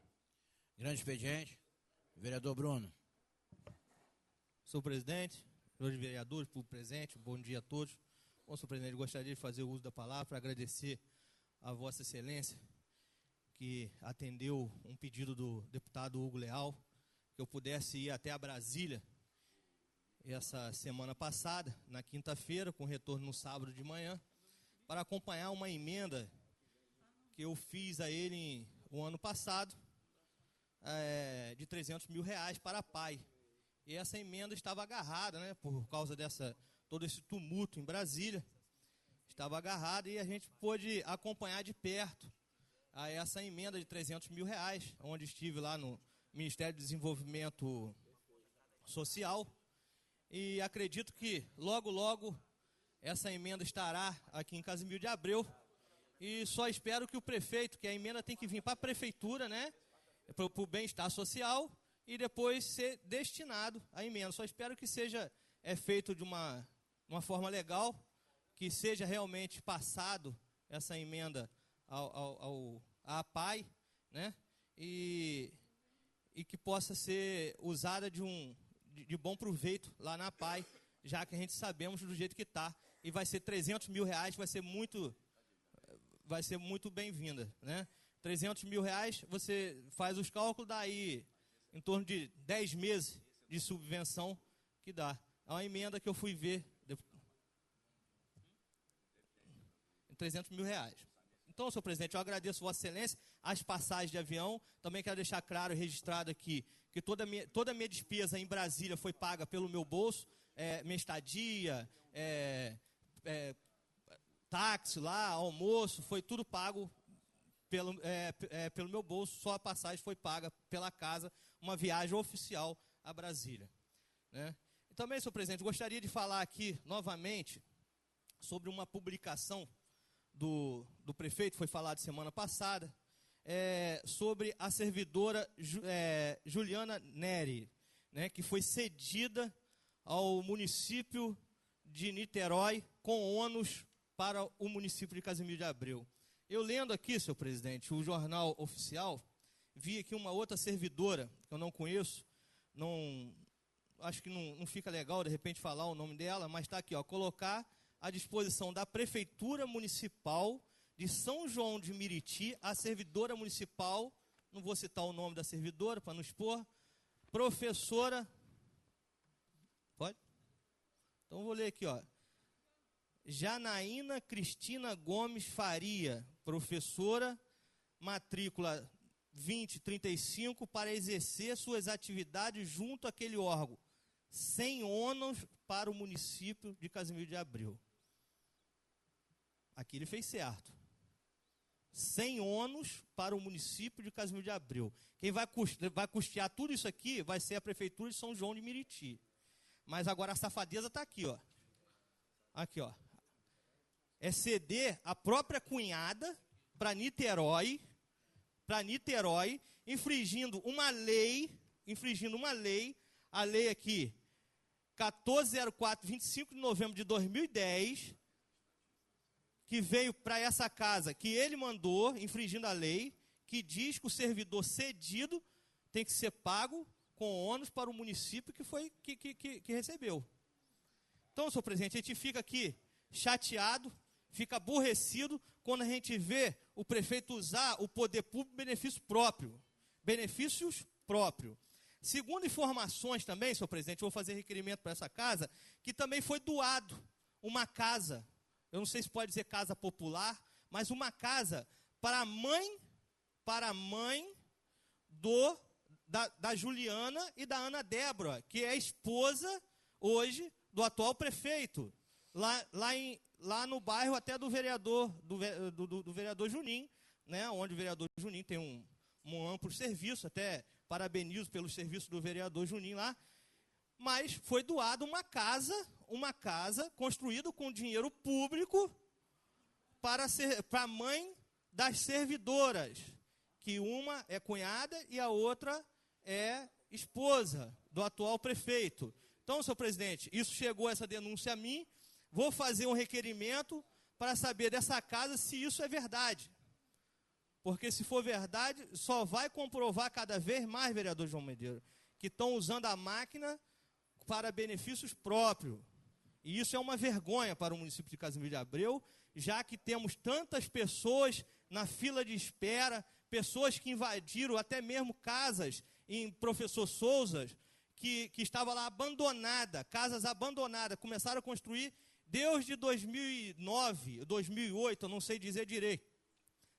Grande expediente. Vereador Bruno. Senhor presidente, senhores vereadores, público presente, bom dia a todos. Bom, senhor presidente, gostaria de fazer o uso da palavra para agradecer a Vossa Excelência, que atendeu um pedido do deputado Hugo Leal, que eu pudesse ir até a Brasília essa semana passada, na quinta-feira, com retorno no sábado de manhã, para acompanhar uma emenda que eu fiz a ele o ano passado, de R$300 mil para a PAI. E essa emenda estava agarrada, né, por causa todo esse tumulto em Brasília, estava agarrada, e a gente pôde acompanhar de perto essa emenda de R$300 mil, onde estive lá no Ministério do Desenvolvimento Social, e acredito que logo, logo, essa emenda estará aqui em Casimiro de Abreu, e só espero que o prefeito, que a emenda tem que vir para a prefeitura, né, para o bem-estar social, e depois ser destinado à emenda. Só espero que seja feito de uma forma legal, que seja realmente passado essa emenda à PAI, né, e que possa ser usada de bom proveito lá na PAI, já que a gente sabemos do jeito que está. E vai ser R$300 mil, vai ser muito bem-vinda, né? 300 mil reais, você faz os cálculos, dá aí em torno de 10 meses de subvenção que dá. É uma emenda que eu fui ver. 300 mil reais. Então, senhor presidente, eu agradeço Vossa Excelência as passagens de avião. Também quero deixar claro e registrado aqui que toda a minha despesa em Brasília foi paga pelo meu bolso, minha estadia, táxi lá, almoço, foi tudo pago pelo meu bolso, só a passagem foi paga pela casa, uma viagem oficial a Brasília. Né? E também, senhor presidente, gostaria de falar aqui novamente sobre uma publicação do prefeito, foi falado semana passada, sobre a servidora Juliana Neri, né, que foi cedida ao município de Niterói com ônus para o município de Casimiro de Abreu. Eu lendo aqui, senhor presidente, o jornal oficial, vi aqui uma outra servidora, que eu não conheço, acho que não fica legal de repente falar o nome dela, mas está aqui, ó, colocar à disposição da Prefeitura Municipal de São João de Meriti, a servidora municipal, não vou citar o nome da servidora para não expor, professora, pode? Então vou ler aqui, ó. Janaína Cristina Gomes Faria, professora, matrícula 2035, para exercer suas atividades junto àquele órgão, sem ônus para o município de Casimiro de Abreu. Aqui ele fez certo. Sem ônus para o município de Casimiro de Abreu. Quem vai custear tudo isso aqui vai ser a Prefeitura de São João de Meriti. Mas agora a safadeza está aqui, ó. Aqui, ó. É ceder a própria cunhada para Niterói, infringindo uma lei, a lei aqui, 1404, 25 de novembro de 2010, que veio para essa casa, que ele mandou, infringindo a lei, que diz que o servidor cedido tem que ser pago com ônus para o município que recebeu. Então, senhor presidente, a gente fica aqui chateado, fica aborrecido quando a gente vê o prefeito usar o poder público benefícios próprios. Segundo informações também, senhor presidente, eu vou fazer requerimento para essa casa, que também foi doado uma casa, eu não sei se pode dizer casa popular, mas uma casa para a mãe da Juliana e da Ana Débora, que é esposa hoje do atual prefeito, lá no bairro até do vereador Junim, né, onde o vereador Junim tem um amplo serviço, até parabenizo pelo serviço do vereador Junim lá, mas foi doada uma casa construída com dinheiro público para a mãe das servidoras, que uma é cunhada e a outra é esposa do atual prefeito. Então, senhor presidente, isso chegou, essa denúncia a mim, vou fazer um requerimento para saber dessa casa se isso é verdade. Porque se for verdade, só vai comprovar cada vez mais, vereador João Medeiros, que estão usando a máquina para benefícios próprios. E isso é uma vergonha para o município de Casimiro de Abreu, já que temos tantas pessoas na fila de espera, pessoas que invadiram até mesmo casas em Professor Souza, que estava lá abandonada, casas abandonadas, começaram a construir desde 2009, 2008, eu não sei dizer direito,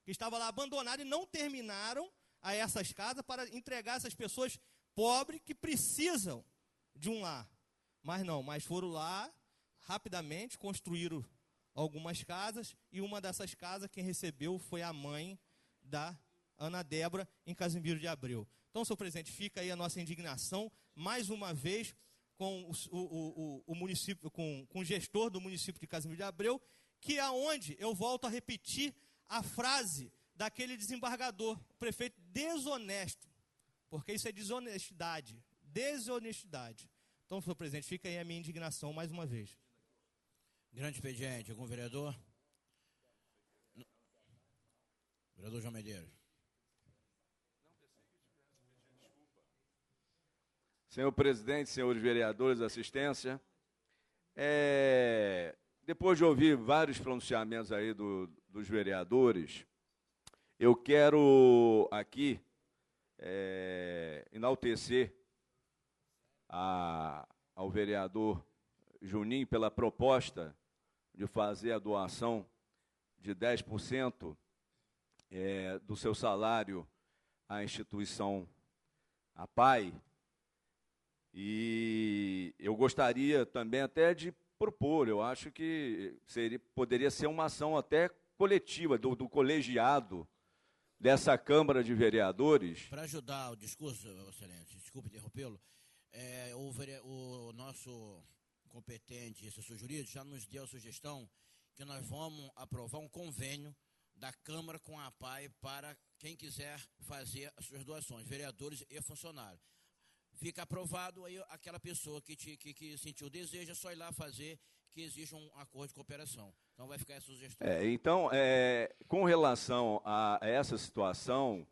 que estava lá abandonada e não terminaram a essas casas para entregar essas pessoas pobres que precisam de um lar. Mas foram lá, rapidamente, construíram algumas casas, e uma dessas casas, quem recebeu foi a mãe da Ana Débora, em Casimiro de Abreu. Então, senhor presidente, fica aí a nossa indignação, mais uma vez, com o município, com o gestor do município de Casimiro de Abreu, que é onde eu volto a repetir a frase daquele desembargador, o prefeito desonesto, porque isso é desonestidade. Então, senhor presidente, fica aí a minha indignação mais uma vez. Grande expediente, algum vereador? Vereador João Medeiros. Senhor presidente, senhores vereadores, assistência, depois de ouvir vários pronunciamentos aí dos vereadores, eu quero aqui enaltecer ao vereador Juninho pela proposta de fazer a doação de 10% do seu salário à instituição APAI. E eu gostaria também até de propor, eu acho que poderia ser uma ação até coletiva, do colegiado dessa Câmara de Vereadores. Para ajudar o discurso, Excelência, desculpe interrompê-lo, o nosso competente assessor jurídico já nos deu a sugestão que nós vamos aprovar um convênio da Câmara com a APAI para quem quiser fazer as suas doações, vereadores e funcionários. Fica aprovado, aí aquela pessoa que sentiu o desejo é só ir lá fazer, que existe um acordo de cooperação. Então vai ficar essa sugestão. Então, com relação a essa situação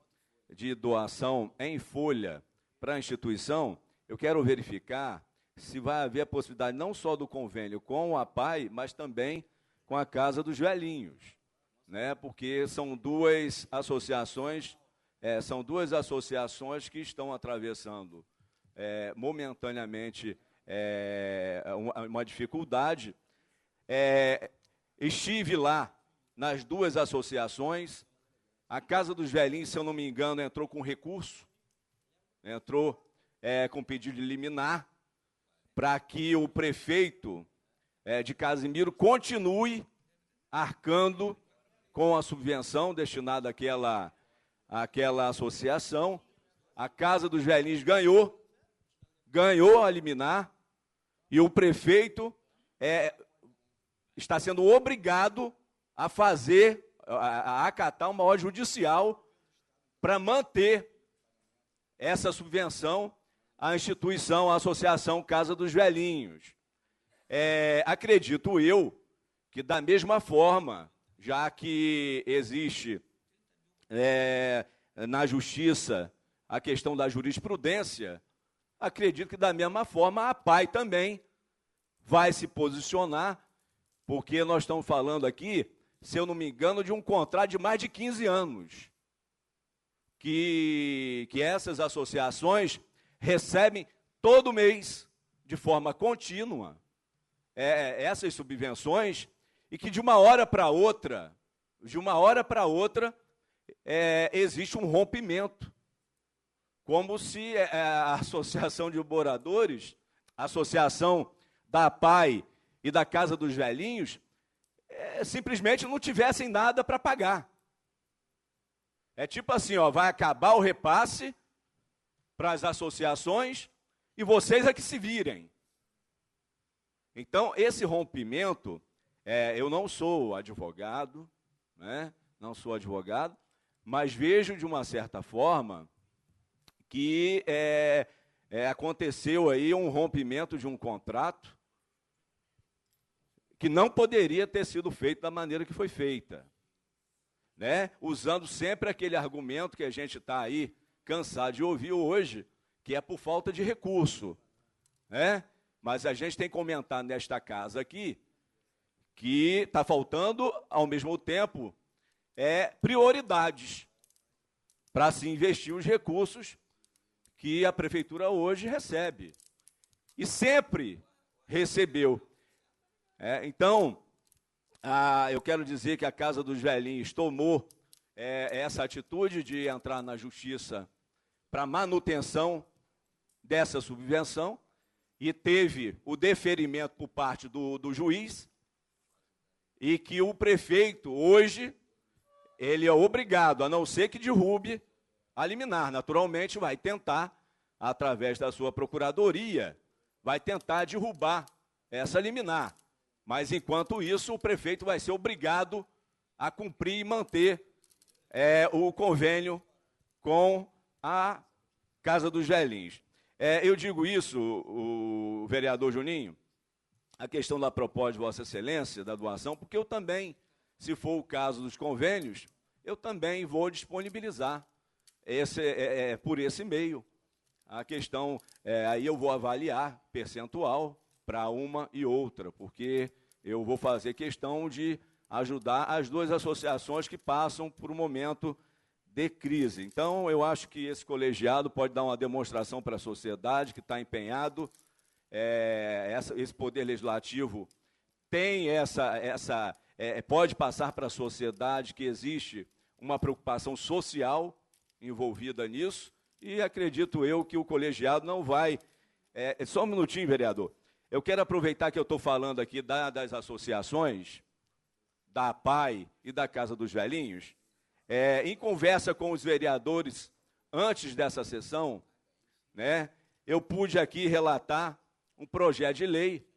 de doação em folha para a instituição, eu quero verificar se vai haver a possibilidade não só do convênio com a APAI, mas também com a Casa dos Velhinhos, né? Porque são duas associações que estão atravessando momentaneamente uma dificuldade. Estive lá nas duas associações. A Casa dos Velhinhos, se eu não me engano, entrou com recurso, entrou com pedido de liminar para que o prefeito de Casimiro continue arcando com a subvenção destinada àquela associação. A Casa dos Velhinhos ganhou a liminar, e o prefeito está sendo obrigado a acatar uma ordem judicial para manter essa subvenção à instituição, à associação Casa dos Velhinhos. Acredito eu que, da mesma forma, já que existe na justiça a questão da jurisprudência, acredito que, da mesma forma, a APAI também vai se posicionar, porque nós estamos falando aqui, se eu não me engano, de um contrato de mais de 15 anos, que essas associações recebem todo mês, de forma contínua, essas subvenções, e que de uma hora para outra, existe um rompimento, como se a associação de moradores, a associação da APAI e da Casa dos Velhinhos, simplesmente não tivessem nada para pagar. É tipo assim, vai acabar o repasse para as associações e vocês é que se virem. Então, esse rompimento, eu não sou advogado, né? Não sou advogado, mas vejo de uma certa forma que aconteceu aí um rompimento de um contrato que não poderia ter sido feito da maneira que foi feita, né? Usando sempre aquele argumento que a gente está aí cansado de ouvir hoje, que é por falta de recurso, né? Mas a gente tem que comentar nesta casa aqui que está faltando, ao mesmo tempo, prioridades para se investir os recursos que a prefeitura hoje recebe. E sempre recebeu. Então, eu quero dizer que a Casa dos Velhinhos tomou essa atitude de entrar na justiça para manutenção dessa subvenção, e teve o deferimento por parte do juiz, e que o prefeito, hoje, ele é obrigado, a não ser que derrube a liminar. Naturalmente, vai tentar, através da sua procuradoria, vai tentar derrubar essa liminar. Mas, enquanto isso, o prefeito vai ser obrigado a cumprir e manter o convênio com a Casa dos Velhinhos. Eu digo isso, o vereador Juninho, a questão da proposta de Vossa Excelência, da doação, porque eu também, se for o caso dos convênios, eu também vou disponibilizar por esse meio. A questão, aí eu vou avaliar percentual para uma e outra, porque eu vou fazer questão de ajudar as duas associações que passam por um momento de crise. Então, eu acho que esse colegiado pode dar uma demonstração para a sociedade que está empenhado. Esse poder legislativo tem pode passar para a sociedade que existe uma preocupação social envolvida nisso, e acredito eu que o colegiado não vai... só um minutinho, vereador. Eu quero aproveitar que eu estou falando aqui das associações, da APAI e da Casa dos Velhinhos. Em conversa com os vereadores antes dessa sessão, né, eu pude aqui relatar um projeto de lei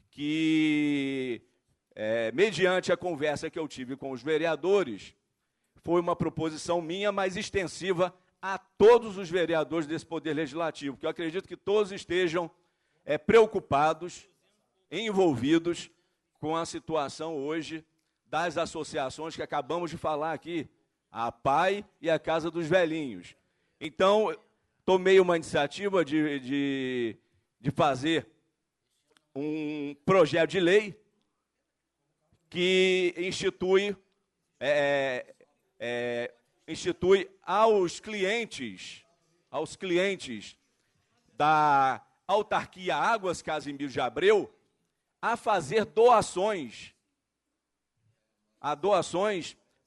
que, mediante a conversa que eu tive com os vereadores, foi uma proposição minha, mas extensiva a todos os vereadores desse Poder Legislativo, porque eu acredito que todos estejam preocupados, envolvidos com a situação hoje das associações que acabamos de falar aqui, a APAI e a Casa dos Velhinhos. Então, tomei uma iniciativa de fazer um projeto de lei que institui aos clientes da autarquia Águas Casimiro de Abreu a fazer doações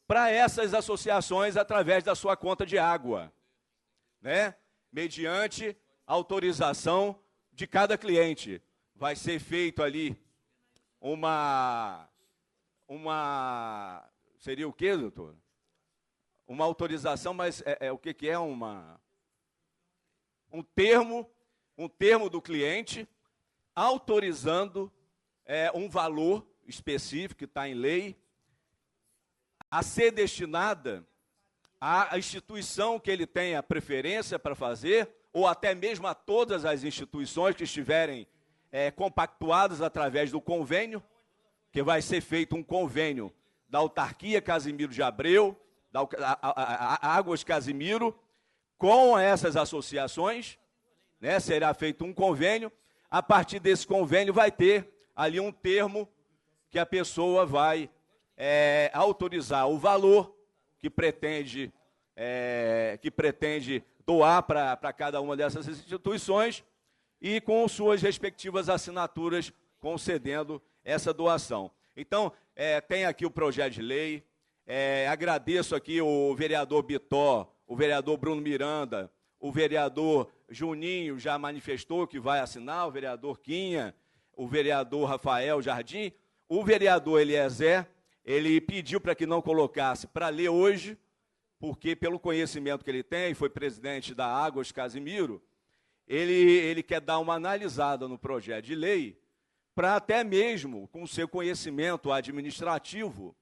para essas associações através da sua conta de água, né? Mediante autorização de cada cliente. Vai ser feito ali seria o quê, doutor? Uma autorização, mas o que é um termo do cliente autorizando um valor específico que está em lei a ser destinada à instituição que ele tenha preferência para fazer, ou até mesmo a todas as instituições que estiverem compactuadas através do convênio, que vai ser feito um convênio da autarquia Casimiro de Abreu, da Águas Casimiro, com essas associações, né, será feito um convênio. A partir desse convênio vai ter ali um termo que a pessoa vai autorizar o valor que pretende doar para cada uma dessas instituições e com suas respectivas assinaturas concedendo essa doação. Então, tem aqui o projeto de lei. Agradeço aqui o vereador Bitó, o vereador Bruno Miranda, o vereador Juninho já manifestou que vai assinar, o vereador Quinha, o vereador Rafael Jardim, o vereador Eliezer, ele pediu para que não colocasse para ler hoje, porque pelo conhecimento que ele tem, foi presidente da Águas Casimiro, ele quer dar uma analisada no projeto de lei, para até mesmo, com o seu conhecimento administrativo,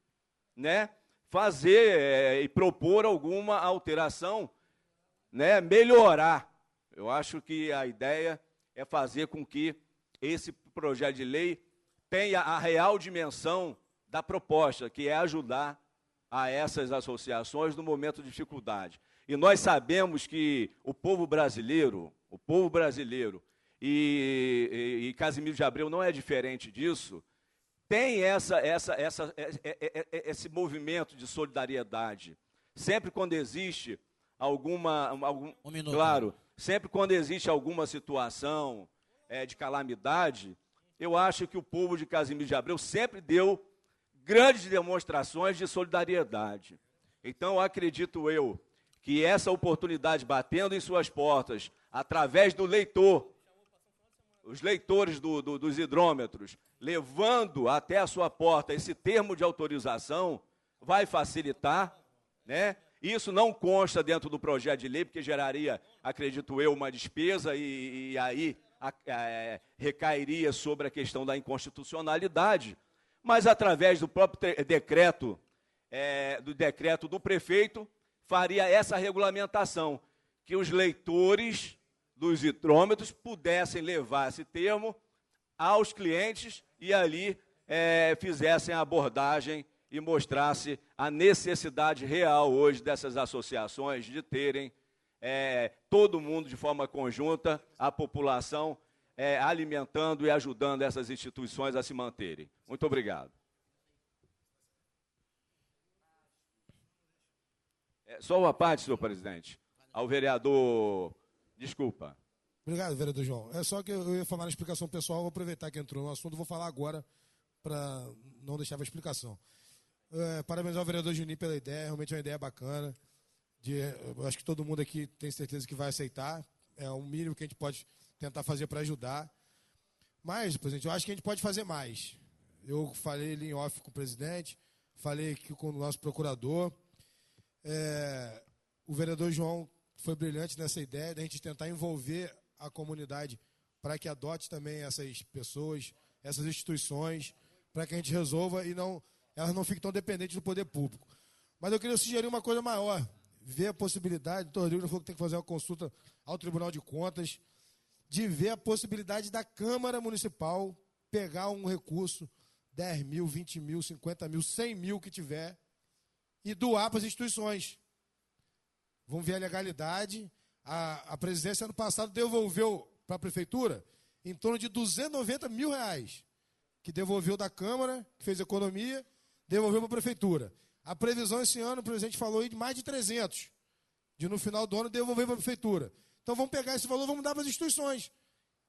né, fazer e propor alguma alteração, né, melhorar. Eu acho que a ideia é fazer com que esse projeto de lei tenha a real dimensão da proposta, que é ajudar a essas associações no momento de dificuldade. E nós sabemos que o povo brasileiro, e Casimiro de Abreu não é diferente disso, tem esse movimento de solidariedade. Sempre quando existe sempre quando existe alguma situação de calamidade, eu acho que o povo de Casimiro de Abreu sempre deu grandes demonstrações de solidariedade. Então, acredito eu que essa oportunidade batendo em suas portas, através do leitor, os leitores dos hidrômetros, levando até a sua porta esse termo de autorização, vai facilitar, né? Isso não consta dentro do projeto de lei, porque geraria, acredito eu, uma despesa e aí recairia sobre a questão da inconstitucionalidade, mas através do próprio decreto, do prefeito, faria essa regulamentação, que os leitores dos hidrômetros pudessem levar esse termo aos clientes e ali fizessem a abordagem e mostrasse a necessidade real hoje dessas associações de terem todo mundo de forma conjunta, a população alimentando e ajudando essas instituições a se manterem. Muito obrigado. Só uma parte, senhor presidente. Ao vereador... Desculpa. Obrigado, vereador João. É só que eu ia falar na explicação pessoal, vou aproveitar que entrou no assunto, vou falar agora para não deixar a explicação. Parabenizar o vereador Juninho pela ideia, realmente é uma ideia bacana. Eu acho que todo mundo aqui tem certeza que vai aceitar. É o mínimo que a gente pode tentar fazer para ajudar. Mas, presidente, eu acho que a gente pode fazer mais. Eu falei ali em off com o presidente, falei aqui com o nosso procurador. O vereador João foi brilhante nessa ideia de a gente tentar envolver a comunidade para que adote também essas pessoas, essas instituições, para que a gente resolva e elas não fiquem tão dependentes do poder público. Mas eu queria sugerir uma coisa maior, ver a possibilidade, o doutor Rodrigo falou que tem que fazer uma consulta ao Tribunal de Contas, de ver a possibilidade da Câmara Municipal pegar um recurso, 10 mil, 20 mil, 50 mil, 100 mil que tiver, e doar para as instituições. Vamos ver a legalidade. A presidência, ano passado, devolveu para a prefeitura em torno de 290 mil reais, que devolveu da Câmara, que fez economia, devolveu para a prefeitura. A previsão esse ano, o presidente falou aí, de mais de 300, de no final do ano devolver para a prefeitura. Então vamos pegar esse valor, vamos dar para as instituições.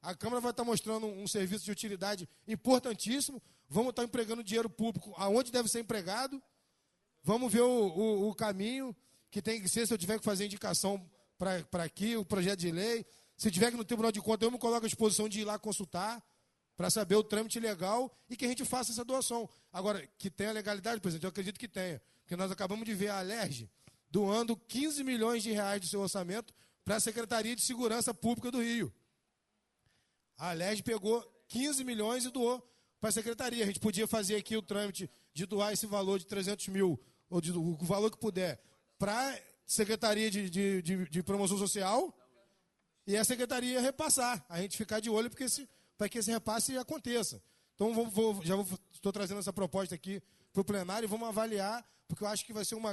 A Câmara vai estar mostrando um serviço de utilidade importantíssimo, vamos estar empregando dinheiro público aonde deve ser empregado, vamos ver o caminho que tem que ser, se eu tiver que fazer indicação para aqui, o projeto de lei, se tiver que no Tribunal de Contas, eu me coloco à disposição de ir lá consultar, para saber o trâmite legal e que a gente faça essa doação. Agora, que tenha legalidade, presidente, eu acredito que tenha, porque nós acabamos de ver a Alerj doando 15 milhões de reais do seu orçamento para a Secretaria de Segurança Pública do Rio. A Alerj pegou 15 milhões e doou para a Secretaria. A gente podia fazer aqui o trâmite de doar esse valor de 300 mil, ou o valor que puder, para a Secretaria de Promoção Social e a Secretaria repassar. A gente ficar de olho para que esse repasse aconteça. Então, estou trazendo essa proposta aqui para o plenário e vamos avaliar, porque eu acho que vai ser um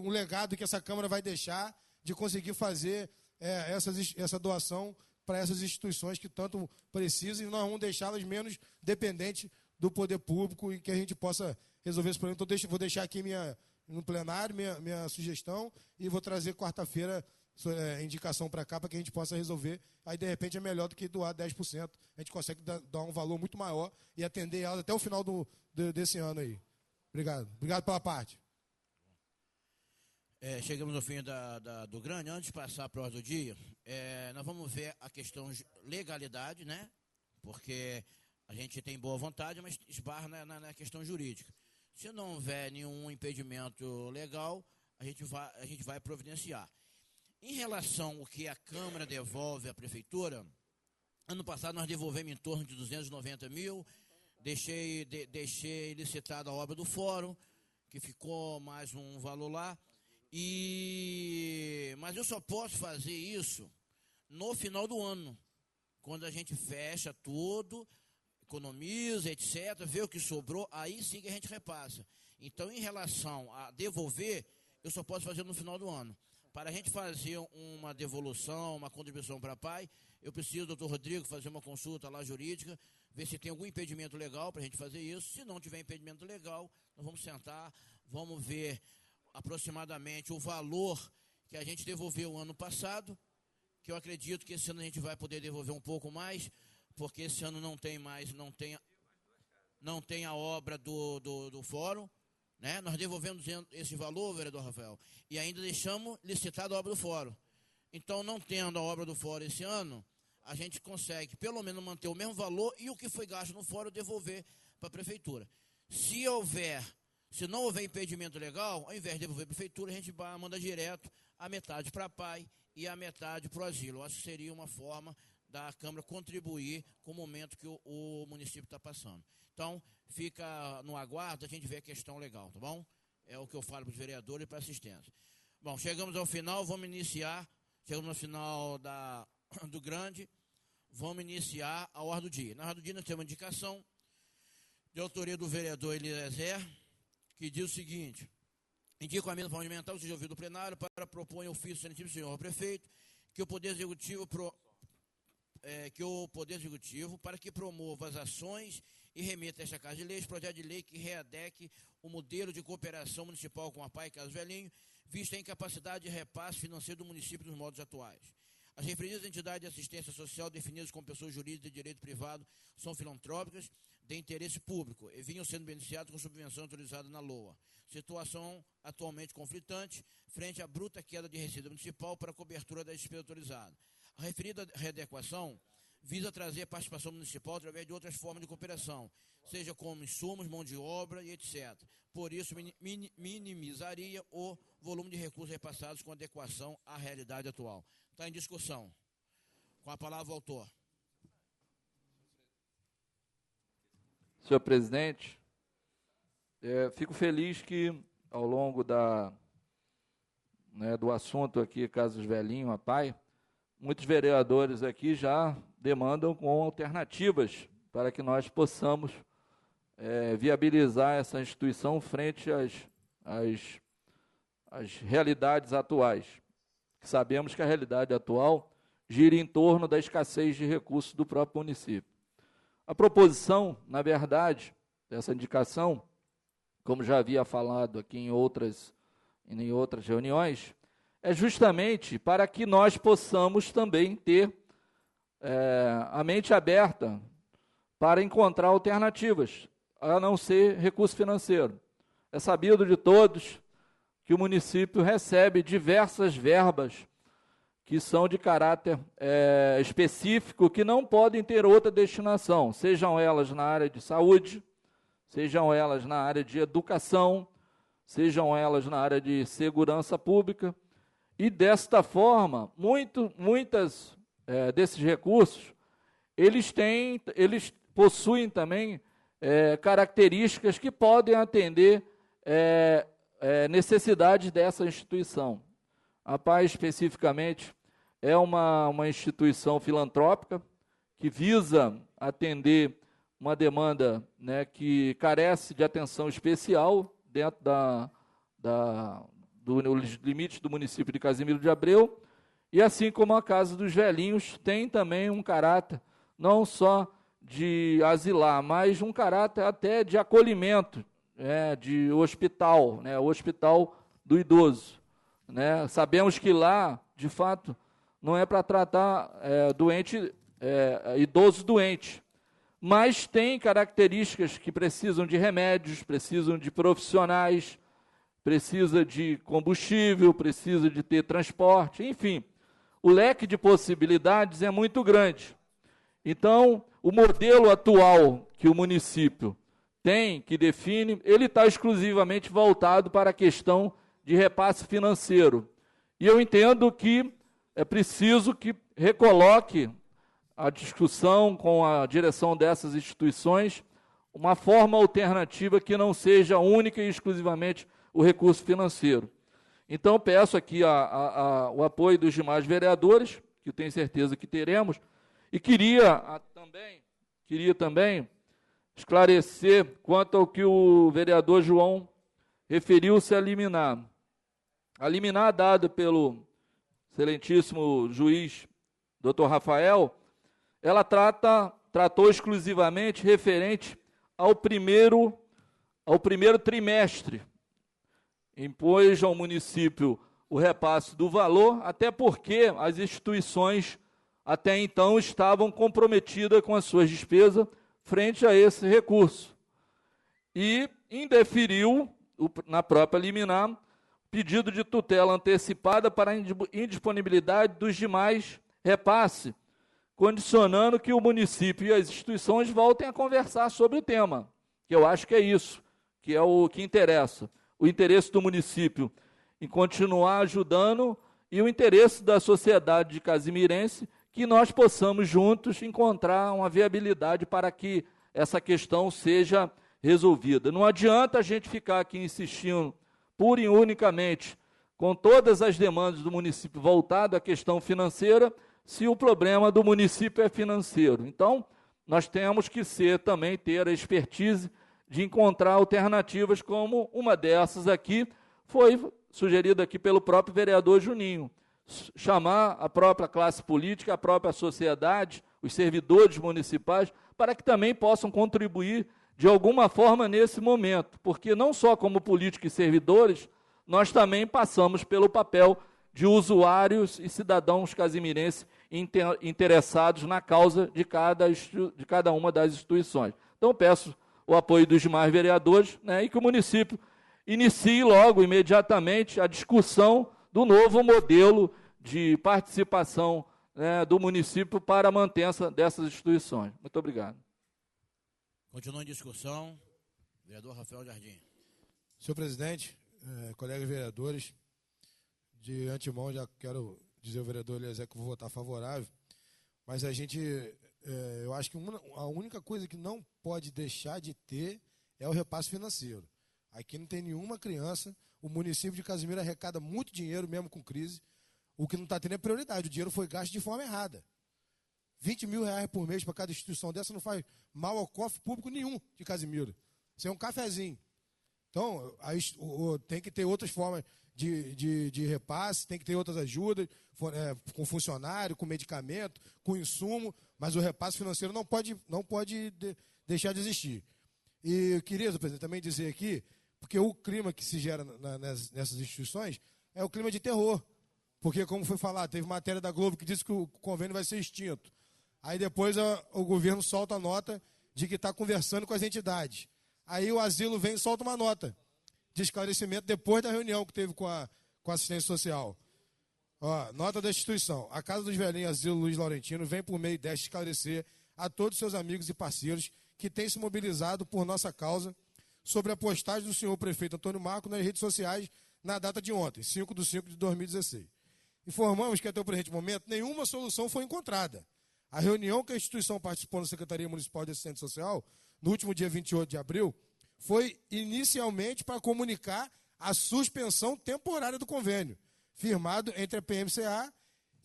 legado que essa Câmara vai deixar de conseguir fazer essa doação para essas instituições que tanto precisam e nós vamos deixá-las menos dependentes do poder público e que a gente possa resolver esse problema. Então, vou deixar aqui no plenário minha sugestão e vou trazer quarta-feira indicação para cá para que a gente possa resolver. Aí, de repente, é melhor do que doar 10%. A gente consegue dar um valor muito maior e atender elas até o final desse ano aí. Obrigado. Obrigado pela parte. Chegamos ao fim do grande. Antes de passar para a ordem do dia, nós vamos ver a questão legalidade, né? Porque a gente tem boa vontade, mas esbarra na questão jurídica. Se não houver nenhum impedimento legal, a gente vai providenciar. Em relação ao que a Câmara devolve à Prefeitura, ano passado nós devolvemos em torno de 290 mil, deixei licitada a obra do fórum, que ficou mais um valor lá, mas eu só posso fazer isso no final do ano, quando a gente fecha tudo, economiza, etc., vê o que sobrou, aí sim que a gente repassa. Então, em relação a devolver, eu só posso fazer no final do ano. Para a gente fazer uma devolução, uma contribuição para a PAI, eu preciso, doutor Rodrigo, fazer uma consulta lá jurídica, ver se tem algum impedimento legal para a gente fazer isso. Se não tiver impedimento legal, nós vamos sentar, vamos ver aproximadamente o valor que a gente devolveu ano passado, que eu acredito que esse ano a gente vai poder devolver um pouco mais, porque esse ano não tem a obra do fórum. Né? Nós devolvemos esse valor, vereador Rafael, e ainda deixamos licitada a obra do fórum. Então, não tendo a obra do fórum esse ano, a gente consegue, pelo menos, manter o mesmo valor e o que foi gasto no fórum devolver para a Prefeitura. Se não houver impedimento legal, ao invés de devolver para a Prefeitura, a gente manda direto a metade para a PAI e a metade para o asilo. Eu acho que seria uma forma da Câmara contribuir com o momento que o município está passando. Então, fica no aguardo, a gente vê a questão legal, tá bom? É o que eu falo para os vereadores e para a assistência. Bom, chegamos ao final, chegamos ao final do grande, vamos iniciar a ordem do dia. Na ordem do dia nós temos uma indicação de autoria do vereador Eliezer, que diz o seguinte: indica a emenda parlamentar, seja ouvido do plenário, para propor em ofício sanitivo do senhor prefeito, que o Poder Executivo para que promova as ações e remeta a esta Casa de Leis projeto de lei que readeque o modelo de cooperação municipal com a APAI Caso Velhinho, vista a incapacidade de repasse financeiro do município nos modos atuais. As referidas entidades de assistência social definidas como pessoas jurídicas de direito privado são filantrópicas de interesse público e vinham sendo beneficiadas com subvenção autorizada na LOA. Situação atualmente conflitante frente à bruta queda de receita municipal para a cobertura da despesa autorizada. A referida readequação visa trazer participação municipal através de outras formas de cooperação, seja como insumos, mão de obra e etc. Por isso, minimizaria o volume de recursos repassados com adequação à realidade atual. Está em discussão. Com a palavra o autor. Senhor presidente, fico feliz que, ao longo do assunto aqui, Casos Velhinho, APAI, muitos vereadores aqui já demandam com alternativas para que nós possamos viabilizar essa instituição frente às realidades atuais. Sabemos que a realidade atual gira em torno da escassez de recursos do próprio município. A proposição, na verdade, dessa indicação, como já havia falado aqui em outras reuniões, é justamente para que nós possamos também ter a mente aberta para encontrar alternativas, a não ser recurso financeiro. É sabido de todos que o município recebe diversas verbas que são de caráter específico, que não podem ter outra destinação, sejam elas na área de saúde, sejam elas na área de educação, sejam elas na área de segurança pública, e desta forma, muitas desses recursos, eles possuem também características que podem atender necessidades dessa instituição. A APAI, especificamente, é uma instituição filantrópica que visa atender uma demanda que carece de atenção especial dentro dos limites do município de Casimiro de Abreu, e assim como a Casa dos Velhinhos tem também um caráter não só de asilar, mas um caráter até de acolhimento, de hospital, o hospital do idoso. Sabemos que lá, de fato, não é para tratar idoso doente, mas tem características que precisam de remédios, precisam de profissionais, precisa de combustível, precisa de ter transporte, enfim, o leque de possibilidades é muito grande. Então, o modelo atual que o município tem, que define, ele está exclusivamente voltado para a questão de repasse financeiro. E eu entendo que é preciso que recoloque a discussão com a direção dessas instituições uma forma alternativa que não seja única e exclusivamente o recurso financeiro. Então, peço aqui o apoio dos demais vereadores, que eu tenho certeza que teremos, e queria também esclarecer quanto ao que o vereador João referiu-se a liminar. A liminar dada pelo excelentíssimo juiz Dr. Rafael, ela tratou exclusivamente referente ao primeiro trimestre. Impôs ao município o repasse do valor, até porque as instituições até então estavam comprometidas com as suas despesas frente a esse recurso. E indeferiu, na própria liminar, pedido de tutela antecipada para a indisponibilidade dos demais repasses, condicionando que o município e as instituições voltem a conversar sobre o tema, que eu acho que é isso, que é o que interessa. O interesse do município em continuar ajudando e o interesse da sociedade de casimirense, que nós possamos juntos encontrar uma viabilidade para que essa questão seja resolvida. Não adianta a gente ficar aqui insistindo pura e unicamente com todas as demandas do município voltado à questão financeira, se o problema do município é financeiro. Então, nós temos que também ter a expertise de encontrar alternativas, como uma dessas aqui foi sugerida aqui pelo próprio vereador Juninho, chamar a própria classe política, a própria sociedade, os servidores municipais, para que também possam contribuir de alguma forma nesse momento, porque não só como políticos e servidores, nós também passamos pelo papel de usuários e cidadãos casimirenses interessados na causa de cada uma das instituições. Então, peço o apoio dos demais vereadores, né, e que o município inicie logo, imediatamente, a discussão do novo modelo de participação, né, do município para a manutenção dessas instituições. Muito obrigado. Continua em discussão. Vereador Rafael Jardim. Senhor presidente, colegas vereadores, de antemão já quero dizer ao vereador Eliezer que vou votar favorável, mas eu acho que a única coisa que não pode deixar de ter é o repasse financeiro. Aqui não tem nenhuma criança, o município de Casimiro arrecada muito dinheiro, mesmo com crise, o que não está tendo é prioridade, o dinheiro foi gasto de forma errada. 20 mil reais por mês para cada instituição dessa não faz mal ao cofre público nenhum de Casimiro. Isso é um cafezinho. Então, tem que ter outras formas de repasse, tem que ter outras ajudas, com funcionário, com medicamento, com insumo, mas o repasse financeiro não pode deixar de existir. E eu queria, presidente, também dizer aqui, porque o clima que se gera nessas instituições é o clima de terror. Porque, como foi falado, teve matéria da Globo que disse que o convênio vai ser extinto. Aí depois o governo solta a nota de que está conversando com as entidades. Aí o asilo vem e solta uma nota de esclarecimento depois da reunião que teve com a assistência social. Ó, nota da instituição. A Casa dos Velhinhos Asilo Luiz Laurentino vem por meio desta esclarecer a todos seus amigos e parceiros que têm se mobilizado por nossa causa sobre a postagem do senhor prefeito Antônio Marco nas redes sociais na data de ontem, 5/5/2016. Informamos que até o presente momento nenhuma solução foi encontrada. A reunião que a instituição participou na Secretaria Municipal de Assistência Social, no último dia 28 de abril, foi inicialmente para comunicar a suspensão temporária do convênio, firmado entre a PMCA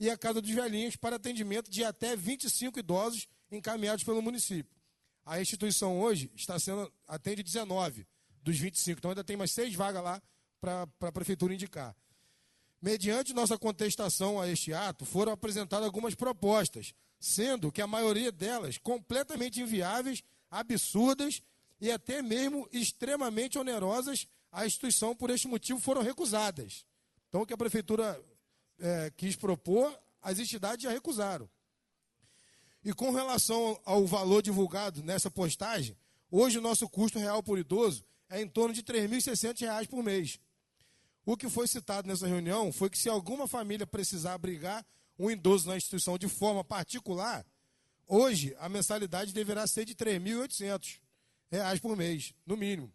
e a Casa dos Velhinhos para atendimento de até 25 idosos encaminhados pelo município. A instituição hoje atende 19 dos 25, então ainda tem mais 6 vagas lá para a Prefeitura indicar. Mediante nossa contestação a este ato, foram apresentadas algumas propostas, sendo que a maioria delas completamente inviáveis, absurdas e até mesmo extremamente onerosas à instituição, por este motivo foram recusadas. Então, o que a Prefeitura quis propor, as entidades já recusaram. E com relação ao valor divulgado nessa postagem, hoje o nosso custo real por idoso é em torno de R$ 3.600 por mês. O que foi citado nessa reunião foi que se alguma família precisar abrigar um idoso na instituição de forma particular, hoje a mensalidade deverá ser de R$ 3.800 por mês, no mínimo.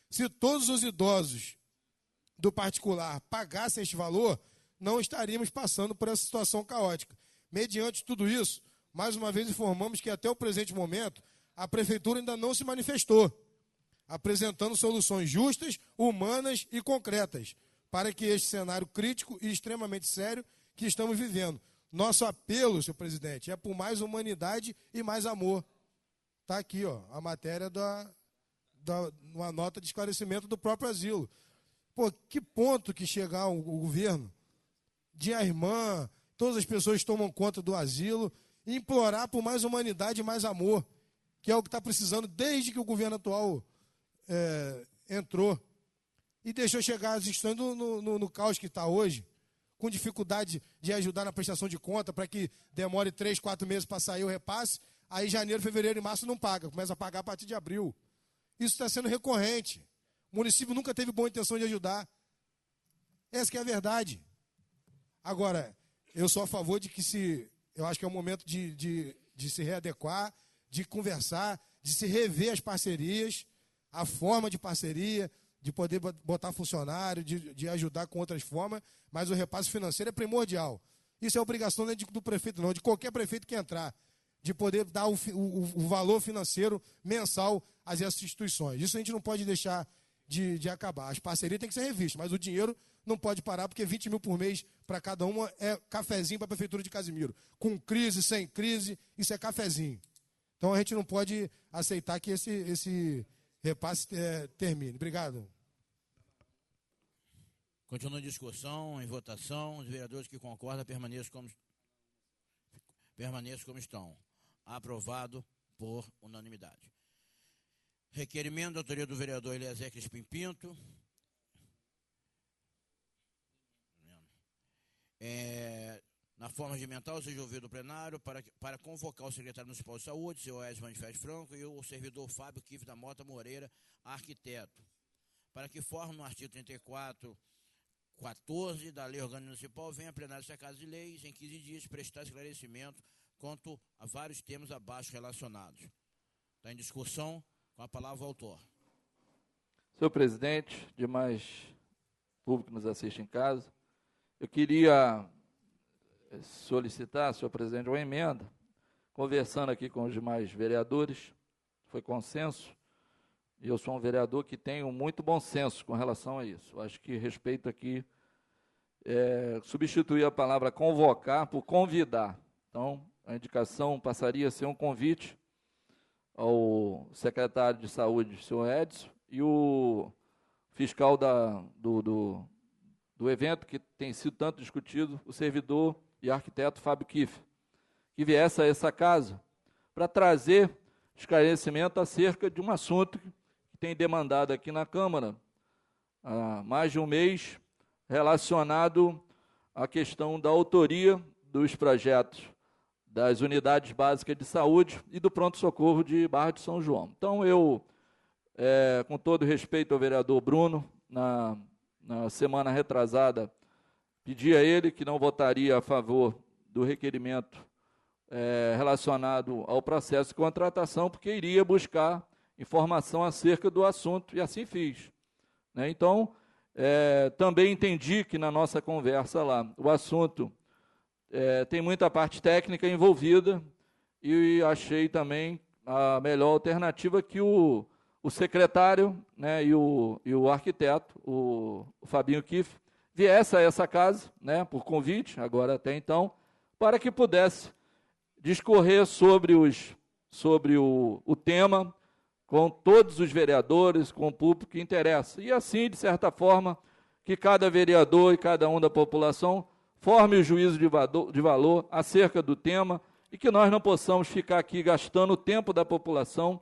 Se todos os idosos do particular pagassem este valor, não estaríamos passando por essa situação caótica. Mediante tudo isso, mais uma vez informamos que até o presente momento a Prefeitura ainda não se manifestou, apresentando soluções justas, humanas e concretas para que este cenário crítico e extremamente sério que estamos vivendo. Nosso apelo, senhor presidente, é por mais humanidade e mais amor. Está aqui, ó, a matéria uma nota de esclarecimento do próprio asilo. Pô, que ponto que chegar o governo de a irmã, todas as pessoas que tomam conta do asilo, e implorar por mais humanidade e mais amor, que é o que está precisando desde que o governo atual entrou. E deixou chegar as instituições no caos que está hoje, com dificuldade de ajudar na prestação de conta, para que demore 3, 4 meses para sair o repasse, aí janeiro, fevereiro e março não paga, começa a pagar a partir de abril. Isso está sendo recorrente. O município nunca teve boa intenção de ajudar. Essa que é a verdade. Agora, eu sou a favor de que eu acho que é o momento de se readequar, de conversar, de se rever as parcerias, a forma de parceria, de poder botar funcionário, de ajudar com outras formas, mas o repasse financeiro é primordial. Isso é obrigação não é do prefeito, não, de qualquer prefeito que entrar, de poder dar o valor financeiro mensal às instituições. Isso a gente não pode deixar de acabar. As parcerias têm que ser revistas, mas o dinheiro não pode parar, porque 20 mil por mês para cada uma é cafezinho para a Prefeitura de Casimiro. Com crise, sem crise, isso é cafezinho. Então a gente não pode aceitar que esse repasse termine. Obrigado. Continua em discussão, em votação. Os vereadores que concordam permaneçam como estão. Aprovado por unanimidade. Requerimento da autoria do vereador Eliezer Crispim Pinto. Na forma regimental, seja ouvido o plenário para convocar o secretário municipal de saúde, senhor Edson Manifest Franco, e o servidor Fábio Kiff da Mota Moreira, arquiteto, para que forme no artigo 34.14 da Lei Orgânica Municipal, venha a plenário desta Casa de Leis, em 15 dias, prestar esclarecimento quanto a vários temas abaixo relacionados. Está em discussão, com a palavra o autor. Senhor presidente, demais público que nos assiste em casa, eu queria solicitar, senhor presidente, uma emenda, conversando aqui com os demais vereadores, foi consenso, e eu sou um vereador que tenho muito bom senso com relação a isso. Eu acho que respeito aqui, substituir a palavra convocar por convidar. Então, a indicação passaria a ser um convite ao secretário de saúde, senhor Edson, e o fiscal do evento, que tem sido tanto discutido, o servidor e arquiteto Fábio Kiff, que viesse a essa casa para trazer esclarecimento acerca de um assunto que tem demandado aqui na Câmara há mais de um mês, relacionado à questão da autoria dos projetos das unidades básicas de saúde e do pronto-socorro de Barra de São João. Então, eu, com todo respeito ao vereador Bruno, na semana retrasada, pedi a ele que não votaria a favor do requerimento relacionado ao processo de contratação, porque iria buscar informação acerca do assunto, e assim fiz. Né? Então, também entendi que na nossa conversa lá, o assunto tem muita parte técnica envolvida, e achei também a melhor alternativa que o secretário, né, e o arquiteto, o Fabinho Kiff, viesse a essa casa, né, por convite, agora até então, para que pudesse discorrer sobre o tema com todos os vereadores, com o público que interessa. E assim, de certa forma, que cada vereador e cada um da população forme o juízo de valor acerca do tema, e que nós não possamos ficar aqui gastando o tempo da população,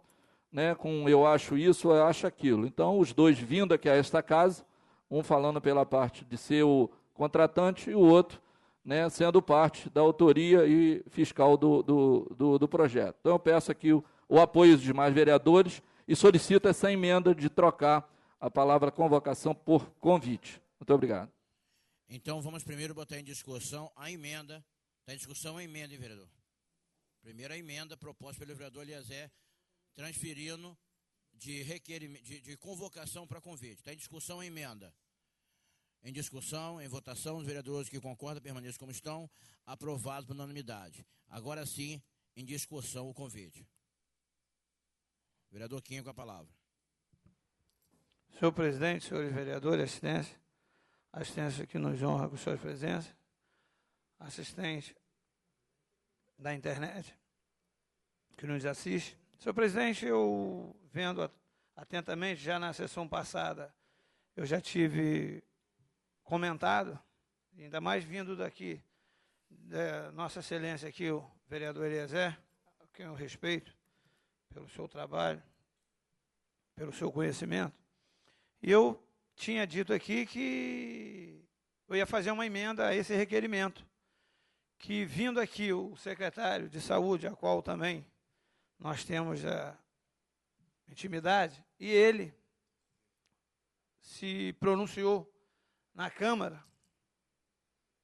né, com eu acho isso, eu acho aquilo. Então, os dois vindo aqui a esta casa, um falando pela parte de ser o contratante e o outro, né, sendo parte da autoria e fiscal do projeto. Então, eu peço aqui o apoio dos demais vereadores e solicito essa emenda de trocar a palavra convocação por convite. Muito obrigado. Então, vamos primeiro botar em discussão a emenda. Está em discussão a emenda, hein, vereador? Primeiro a emenda proposta pelo vereador Eliezer, transferindo de convocação para convite. Está em discussão a emenda. Em discussão, em votação, os vereadores que concordam permaneçam como estão, aprovado por unanimidade. Agora sim, em discussão o convite. Vereador Quinho com a palavra. Senhor presidente, senhores vereadores, assistência que nos honra com suas presenças, assistente da internet que nos assiste. Senhor presidente, eu vendo atentamente, já na sessão passada, eu já tive comentado, ainda mais vindo daqui, da Nossa Excelência aqui, o vereador Eliezer, a quem eu respeito pelo seu trabalho, pelo seu conhecimento, e eu tinha dito aqui que eu ia fazer uma emenda a esse requerimento, que vindo aqui o secretário de saúde, a qual também nós temos a intimidade, e ele se pronunciou na Câmara,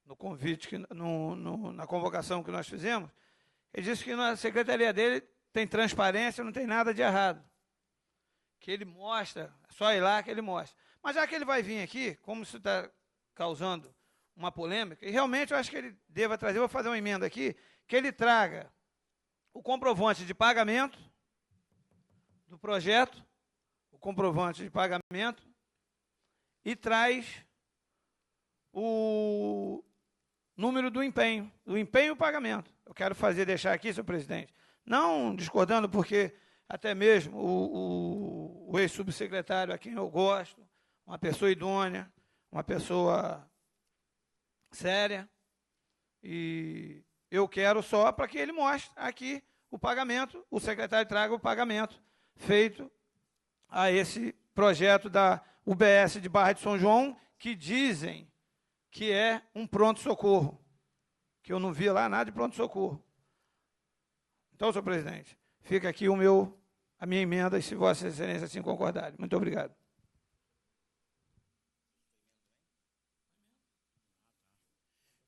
no convite, na convocação que nós fizemos, ele disse que na secretaria dele tem transparência, não tem nada de errado. Que ele mostra, é só ir lá que ele mostra. Mas já que ele vai vir aqui, como isso está causando uma polêmica, e realmente eu acho que ele deva trazer, eu vou fazer uma emenda aqui, que ele traga o comprovante de pagamento do projeto, o comprovante de pagamento, e traz o número do empenho e o pagamento. Eu quero deixar aqui, senhor presidente, não discordando, porque até mesmo o ex-subsecretário a quem eu gosto, uma pessoa idônea, uma pessoa séria, e eu quero só para que ele mostre aqui o pagamento, o secretário traga o pagamento feito a esse projeto da UBS de Barra de São João, que dizem que é um pronto-socorro, que eu não vi lá nada de pronto-socorro. Então, senhor presidente, fica aqui a minha emenda, e se vossa excelência assim concordarem. Muito obrigado.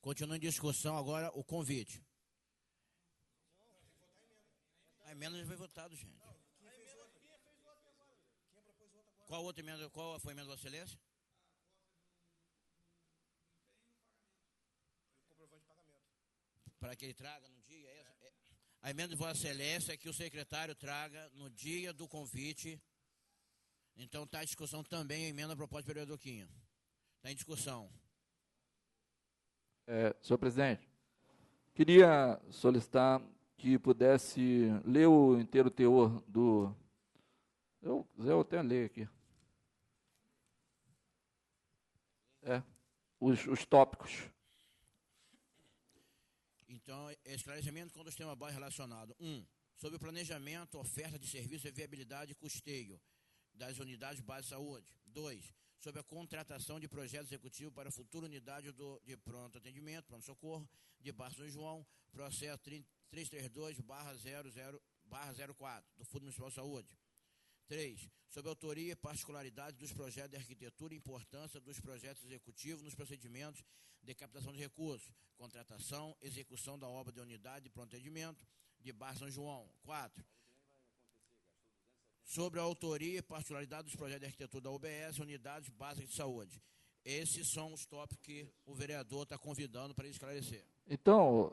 Continua em discussão agora o convite. A emenda já foi votada, gente. Qual outra emenda? Qual foi a emenda da Vossa Excelência? Para que ele traga no dia. A emenda de Vossa Excelência é que o secretário traga no dia do convite. Então está em discussão também a emenda proposta pelo vereador Quinha. Está em discussão. Senhor presidente, queria solicitar que pudesse ler o inteiro teor do... Eu até ler aqui. Os tópicos. Então, esclarecimento com os temas básicos relacionados. Sobre o planejamento, oferta de serviço e viabilidade e custeio das unidades básicas de saúde. 2. Sobre a contratação de projeto executivo para a futura unidade de pronto atendimento, pronto-socorro, de Barra São João, processo 332/00/04, do Fundo Municipal de Saúde. 3. Sobre a autoria e particularidade dos projetos de arquitetura e importância dos projetos executivos nos procedimentos de captação de recursos, contratação, execução da obra de unidade de pronto atendimento de Barra São João. 4. Sobre a autoria e particularidade dos projetos de arquitetura da UBS, unidades básicas de saúde. Esses são os tópicos que o vereador está convidando para esclarecer. Então,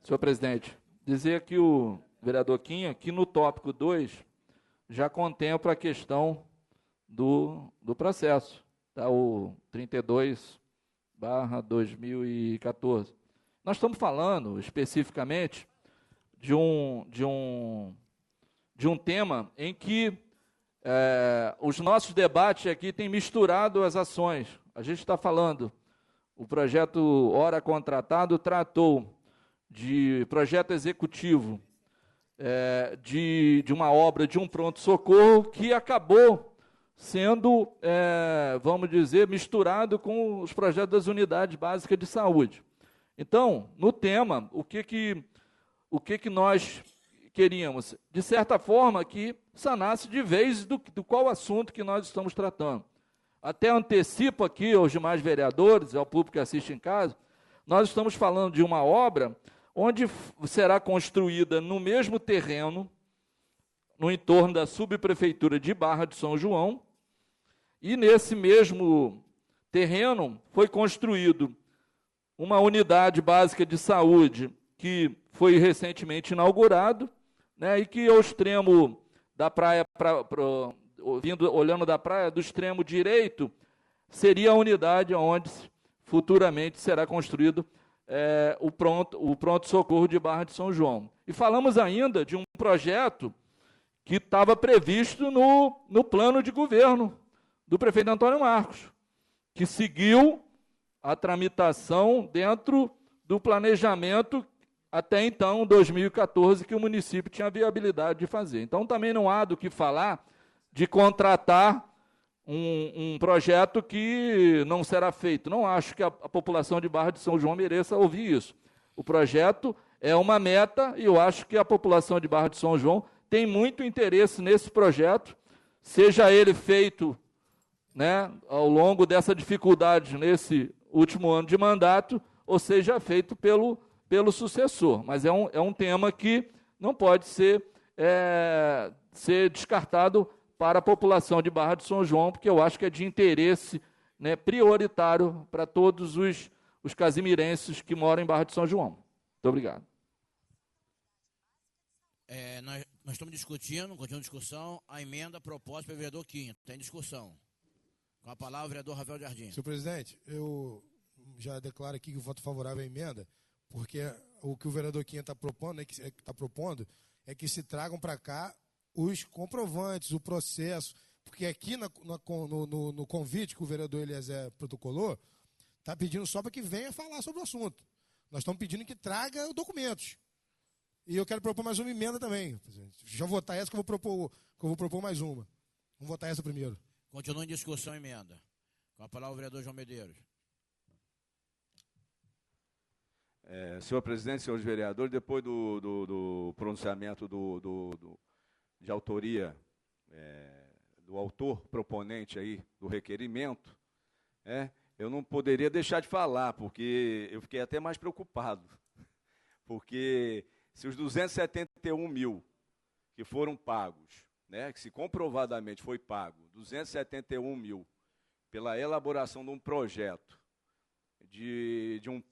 senhor presidente, dizer aqui o vereador Quinha que no tópico 2 já contempla a questão do processo, tá? O 32/2014. Nós estamos falando especificamente de um tema em que os nossos debates aqui têm misturado as ações. A gente está falando, o projeto Hora Contratado tratou de projeto executivo de uma obra de um pronto-socorro que acabou sendo, vamos dizer, misturado com os projetos das unidades básicas de saúde. Então, no tema, o que nós queríamos? De certa forma, que sanasse de vez do qual assunto que nós estamos tratando. Até antecipo aqui aos demais vereadores, ao público que assiste em casa, nós estamos falando de uma obra onde será construída no mesmo terreno, no entorno da subprefeitura de Barra de São João, e nesse mesmo terreno foi construído uma unidade básica de saúde que foi recentemente inaugurado, né, e que ao extremo da praia, olhando da praia, do extremo direito, seria a unidade onde futuramente será construído o pronto-socorro de Barra de São João. E falamos ainda de um projeto que estava previsto no plano de governo do prefeito Antônio Marcos, que seguiu a tramitação dentro do planejamento até então, 2014, que o município tinha viabilidade de fazer. Então, também não há do que falar de contratar um projeto que não será feito. Não acho que a população de Barra de São João mereça ouvir isso. O projeto é uma meta e eu acho que a população de Barra de São João tem muito interesse nesse projeto, seja ele feito, né, ao longo dessa dificuldade nesse último ano de mandato, ou seja feito pelo sucessor. Mas é um tema que não pode ser descartado para a população de Barra de São João, porque eu acho que é de interesse, né, prioritário para todos os casimirenses que moram em Barra de São João. Muito obrigado. Nós estamos discutindo, continua a discussão, a emenda proposta pelo vereador Quinha. Está em discussão. Com a palavra, o vereador Rafael Jardim. Senhor presidente, eu já declaro aqui que o voto favorável à emenda, porque o que o vereador Quinha está propondo, é que se tragam para cá os comprovantes, o processo, porque aqui no convite que o vereador Eliezer protocolou, está pedindo só para que venha falar sobre o assunto. Nós estamos pedindo que traga documentos. E eu quero propor mais uma emenda também, presidente. Já votar essa que eu vou propor mais uma. Vamos votar essa primeiro. Continua em discussão a emenda. Com a palavra o vereador João Medeiros. Senhor presidente, senhores vereadores, depois do pronunciamento de autoria do autor proponente aí do requerimento, eu não poderia deixar de falar, porque eu fiquei até mais preocupado. Porque se os 271 mil que foram pagos, que se comprovadamente foi pago, 271 mil pela elaboração de um projeto, de um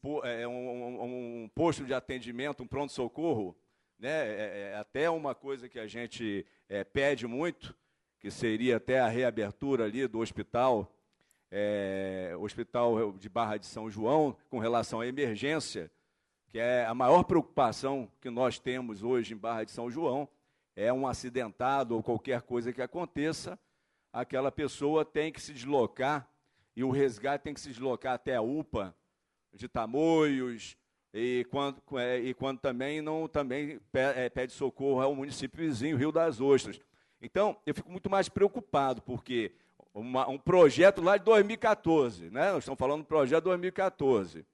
posto de atendimento, um pronto-socorro, até uma coisa que a gente pede muito, que seria até a reabertura ali do hospital de Barra de São João, com relação à emergência, que é a maior preocupação que nós temos hoje em Barra de São João, é um acidentado ou qualquer coisa que aconteça, aquela pessoa tem que se deslocar, e o resgate tem que se deslocar até a UPA de Tamoios, e quando também pede socorro ao município vizinho, Rio das Ostras. Então, eu fico muito mais preocupado, porque um projeto lá de 2014, nós estamos falando do projeto de 2014,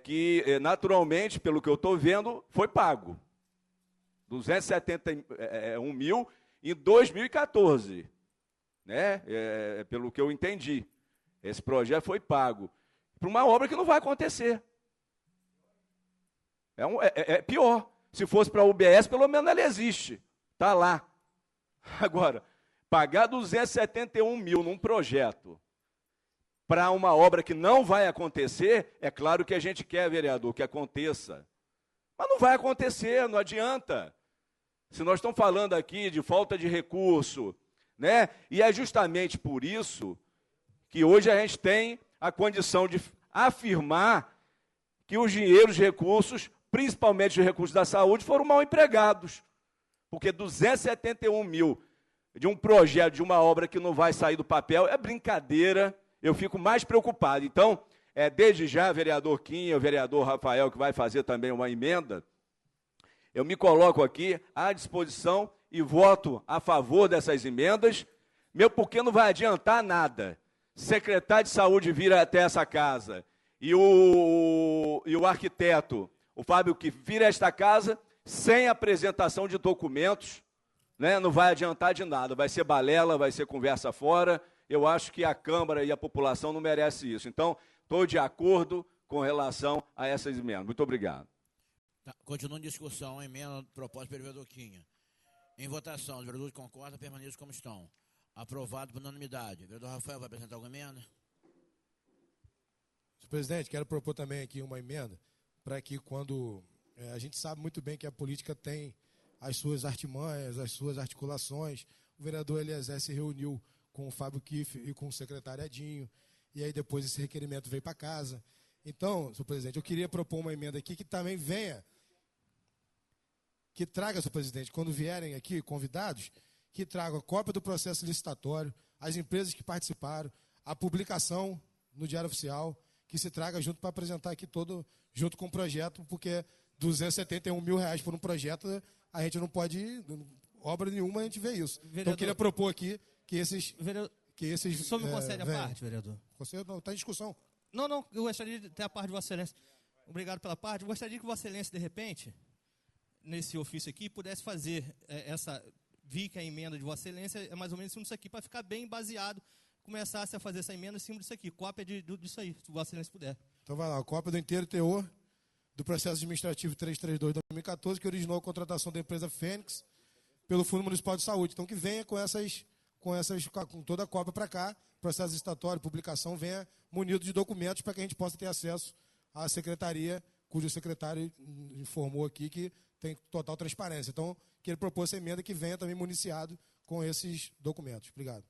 que naturalmente, pelo que eu estou vendo, foi pago. 271 mil em 2014, pelo que eu entendi. Esse projeto foi pago para uma obra que não vai acontecer. É pior. Se fosse para a UBS, pelo menos ela existe. Está lá. Agora, pagar 271 mil num projeto para uma obra que não vai acontecer, é claro que a gente quer, vereador, que aconteça. Mas não vai acontecer, não adianta. Se nós estamos falando aqui de falta de recurso, e é justamente por isso que hoje a gente tem a condição de afirmar que os dinheiros, recursos, principalmente os recursos da saúde, foram mal empregados. Porque 271 mil de um projeto, de uma obra que não vai sair do papel, é brincadeira, eu fico mais preocupado. Então, desde já, vereador Quinha, o vereador Rafael, que vai fazer também uma emenda, eu me coloco aqui à disposição e voto a favor dessas emendas, porque não vai adiantar nada. Secretário de Saúde vir até essa casa e o arquiteto, o Fábio, que vira esta casa, sem apresentação de documentos, não vai adiantar de nada, vai ser balela, vai ser conversa fora. Eu acho que a Câmara e a população não merecem isso. Então, estou de acordo com relação a essas emendas. Muito obrigado. Continua em discussão a emenda proposta pelo vereador Quinha. Em votação, os vereadores concordam, permaneçam como estão. Aprovado por unanimidade. O vereador Rafael vai apresentar alguma emenda? Senhor presidente, quero propor também aqui uma emenda para que quando a gente sabe muito bem que a política tem as suas artimanhas, as suas articulações. O vereador Eliezer se reuniu com o Fábio Kiff e com o secretário Edinho, e aí depois esse requerimento veio para casa. Então, senhor presidente, eu queria propor uma emenda aqui que também venha, que traga, senhor presidente, quando vierem aqui convidados, que tragam a cópia do processo licitatório, as empresas que participaram, a publicação no Diário Oficial, que se traga junto para apresentar aqui todo, junto com o projeto, porque 271 mil reais por um projeto, a gente não pode, obra nenhuma a gente vê isso. Vereador, então eu queria propor aqui que esses... O senhor me concede a parte, vereador? Não, está em discussão. Não, eu gostaria de ter a parte de Vossa Excelência. Obrigado pela parte. Eu gostaria que Vossa Excelência, de repente, nesse ofício aqui, pudesse fazer vi que a emenda de Vossa Excelência é mais ou menos em cima disso aqui, para ficar bem baseado, começasse a fazer essa emenda em cima disso aqui, cópia disso aí, se Vossa Excelência puder. Então vai lá, cópia do inteiro teor do processo administrativo 332 de 2014, que originou a contratação da empresa Fênix pelo Fundo Municipal de Saúde. Então que venha com toda a cópia para cá, processo licitatório, publicação, venha munido de documentos para que a gente possa ter acesso à secretaria, cujo secretário informou aqui que tem total transparência. Então, que ele propôs essa emenda que venha também municiado com esses documentos. Obrigado.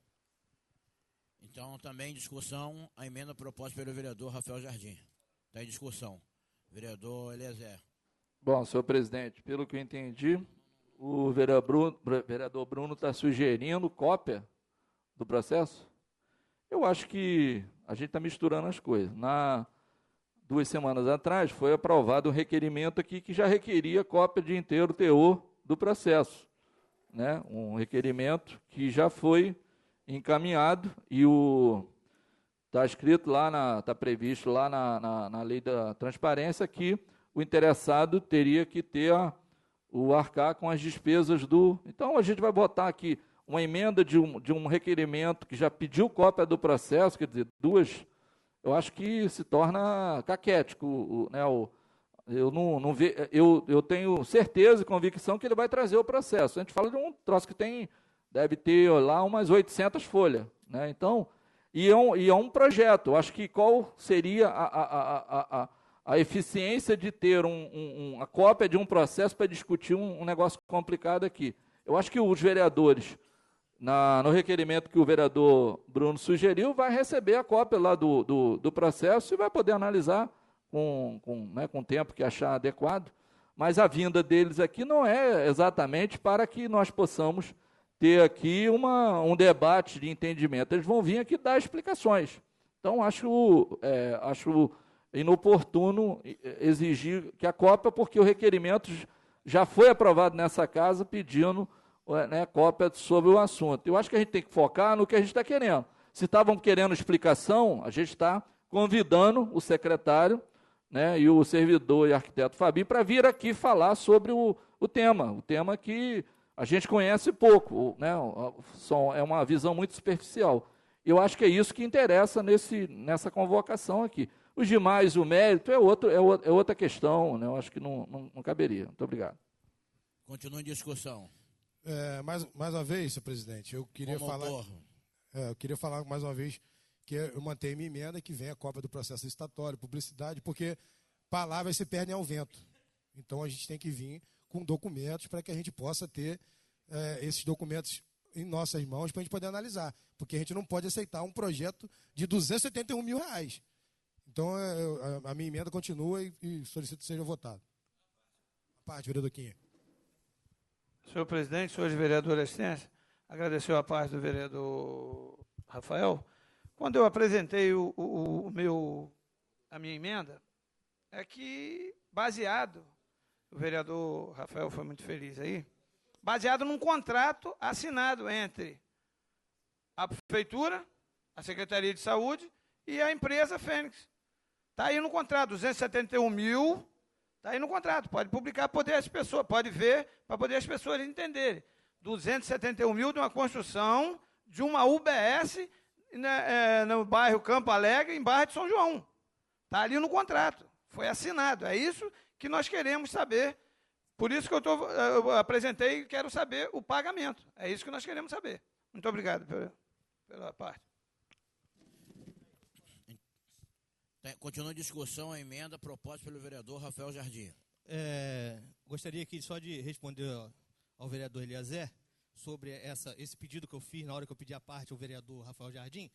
Então, também em discussão a emenda proposta pelo vereador Rafael Jardim. Está em discussão. Vereador Eliezer. Bom, senhor presidente, pelo que eu entendi, o vereador Bruno está sugerindo cópia do processo. Eu acho que a gente está misturando as coisas. 2 semanas atrás, foi aprovado um requerimento aqui que já requeria cópia de inteiro teor do processo, né? Um requerimento que já foi encaminhado e está escrito lá, está previsto lá na lei da transparência que o interessado teria que ter o arcar com as despesas do... Então, a gente vai botar aqui uma emenda de um requerimento que já pediu cópia do processo, quer dizer, duas... Eu acho que se torna caquético, né? Eu tenho certeza e convicção que ele vai trazer o processo. A gente fala de um troço que deve ter lá umas 800 folhas, né? Então, e é um projeto. Eu acho que qual seria a eficiência de ter a cópia de um processo para discutir um negócio complicado aqui? Eu acho que os vereadores, no requerimento que o vereador Bruno sugeriu, vai receber a cópia lá do processo e vai poder analisar com o tempo que achar adequado. Mas a vinda deles aqui não é exatamente para que nós possamos ter aqui um debate de entendimento. Eles vão vir aqui dar explicações. Então, acho inoportuno exigir que a cópia, porque o requerimento já foi aprovado nessa casa pedindo, né, cópia sobre o assunto. Eu acho que a gente tem que focar no que a gente está querendo. Se estavam querendo explicação, a gente está convidando o secretário, né, e o servidor e arquiteto Fabi para vir aqui falar sobre o tema que a gente conhece pouco, né, é uma visão muito superficial. Eu acho que é isso que interessa nessa convocação aqui. Os demais, o mérito, é outra questão, né, eu acho que não caberia. Muito obrigado. Continua em discussão. Mais uma vez, senhor presidente, eu queria falar mais uma vez que eu mantenho minha emenda que venha a cópia do processo licitatório, publicidade, porque palavras se perdem ao vento. Então a gente tem que vir com documentos para que a gente possa ter esses documentos em nossas mãos para a gente poder analisar, porque a gente não pode aceitar um projeto de R$271 mil. Então a minha emenda continua e solicito que seja votada. A parte, vereador Quinha. Senhor presidente, senhores vereadores, assistência, agradeceu a parte do vereador Rafael. Quando eu apresentei a minha emenda, é que baseado, o vereador Rafael foi muito feliz aí, baseado num contrato assinado entre a Prefeitura, a Secretaria de Saúde e a empresa Fênix. Está aí no contrato, 271 mil, está aí no contrato, pode publicar, pode ver, para poder as pessoas entenderem. 271 mil de uma construção de uma UBS no bairro Campo Alegre, em Barra de São João. Está ali no contrato, foi assinado. É isso que nós queremos saber. Por isso que eu apresentei e quero saber o pagamento. É isso que nós queremos saber. Muito obrigado pela parte. Continua em discussão a emenda proposta pelo vereador Rafael Jardim. Gostaria aqui só de responder ao vereador Eliezer sobre esse pedido que eu fiz na hora que eu pedi a parte ao vereador Rafael Jardim,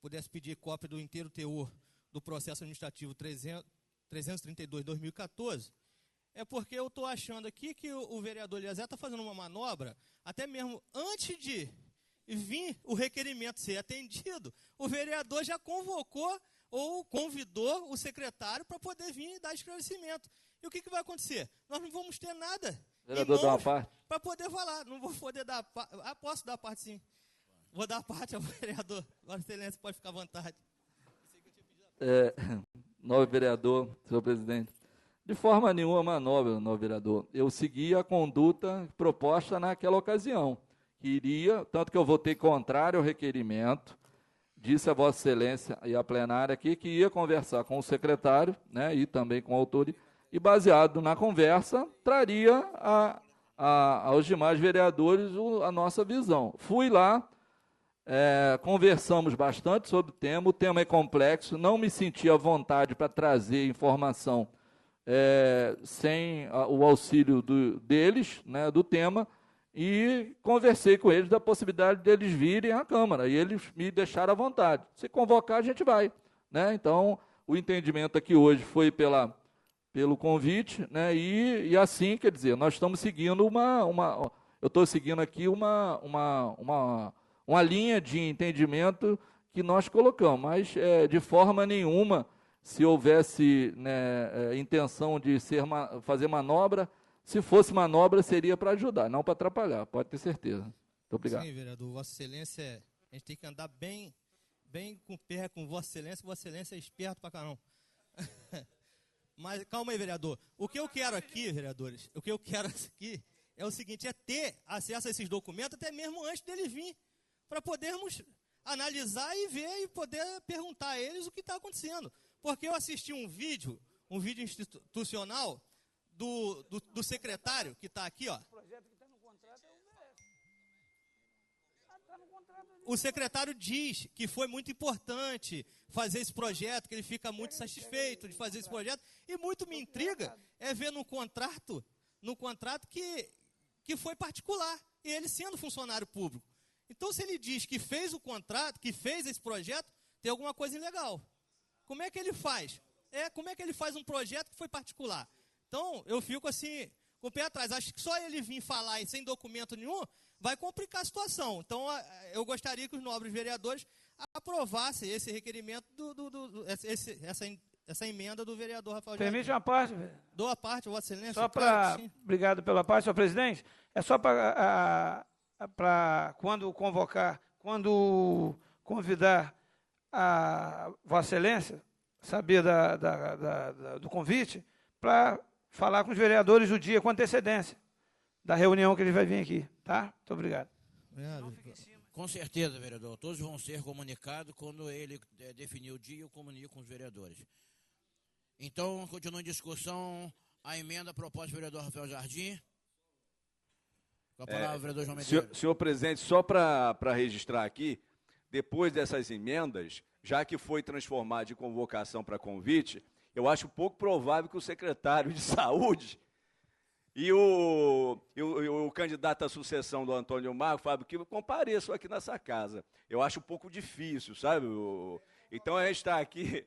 pudesse pedir cópia do inteiro teor do processo administrativo 332/2014, é porque eu estou achando aqui que o vereador Eliezer está fazendo uma manobra, até mesmo antes de vir o requerimento ser atendido, o vereador já convocou ou convidou o secretário para poder vir e dar esclarecimento. E o que vai acontecer? Nós não vamos ter nada Vereador, dá uma parte. para poder falar. Não vou poder dar parte. Posso dar parte, sim. Vou dar parte ao vereador. Agora, excelência, pode ficar à vontade. Novo vereador, senhor presidente. De forma nenhuma manobra, novo vereador. Eu segui a conduta proposta naquela ocasião. Tanto que eu votei contrário ao requerimento, disse a Vossa Excelência e a plenária aqui que ia conversar com o secretário, né, e também com o autor, e baseado na conversa, traria aos demais vereadores a nossa visão. Fui lá, conversamos bastante sobre o tema é complexo, não me senti à vontade para trazer informação sem o auxílio deles, né, do tema, e conversei com eles da possibilidade deles virem à Câmara, e eles me deixaram à vontade. Se convocar, a gente vai, né? Então, o entendimento aqui hoje foi pelo convite, né? E assim, quer dizer, nós estamos seguindo eu estou seguindo aqui uma linha de entendimento que nós colocamos, mas de forma nenhuma se houvesse, né, intenção de fazer manobra, se fosse manobra, seria para ajudar, não para atrapalhar, pode ter certeza. Muito obrigado. Sim, vereador, Vossa Excelência, a gente tem que andar bem com o pé com Vossa Excelência é esperto pra caramba. Mas calma aí, vereador. O que eu quero aqui, vereadores, o que eu quero aqui é o seguinte, é ter acesso a esses documentos até mesmo antes deles vir, para podermos analisar e ver e poder perguntar a eles o que está acontecendo. Porque eu assisti um vídeo institucional do secretário, que está aqui, ó. O secretário diz que foi muito importante fazer esse projeto, que ele fica muito satisfeito de fazer esse projeto, e muito me intriga é ver no contrato que foi particular, e ele sendo funcionário público. Então, se ele diz que fez o contrato, que fez esse projeto, tem alguma coisa ilegal. Como é que ele faz? Como é que ele faz um projeto que foi particular? Então, eu fico assim, com o pé atrás. Acho que só ele vir falar e sem documento nenhum, vai complicar a situação. Então, eu gostaria que os nobres vereadores aprovassem esse requerimento, essa emenda do vereador Rafael Jardim. Permite uma parte, velho? Dou a parte, Vossa Excelência. Só claro para... Obrigado pela parte, senhor presidente. É só para quando convidar a Vossa Excelência, saber do convite, para falar com os vereadores o dia com antecedência da reunião que ele vai vir aqui, tá? Muito obrigado. Com certeza, vereador. Todos vão ser comunicados quando ele definir o dia, eu comunico com os vereadores. Então, continua em discussão a emenda proposta do vereador Rafael Jardim. Com a palavra, vereador João Medeiros. Senhor presidente, só para registrar aqui, depois dessas emendas, já que foi transformado de convocação para convite, eu acho pouco provável que o secretário de Saúde e o candidato à sucessão do Antônio Marco, Fábio Kiva, compareçam aqui nessa casa. Eu acho um pouco difícil, sabe? Então a gente está aqui,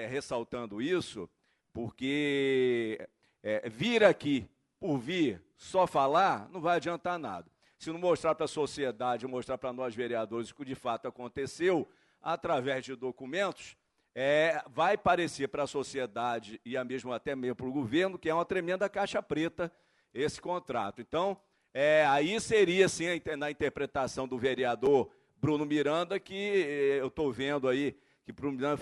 ressaltando isso, porque vir aqui por vir só falar não vai adiantar nada. Se não mostrar para a sociedade, mostrar para nós vereadores o que de fato aconteceu, através de documentos, vai parecer para a sociedade e até mesmo para o governo que é uma tremenda caixa preta esse contrato. Então, aí seria, sim, na interpretação do vereador Bruno Miranda, que eu estou vendo aí, que Bruno Miranda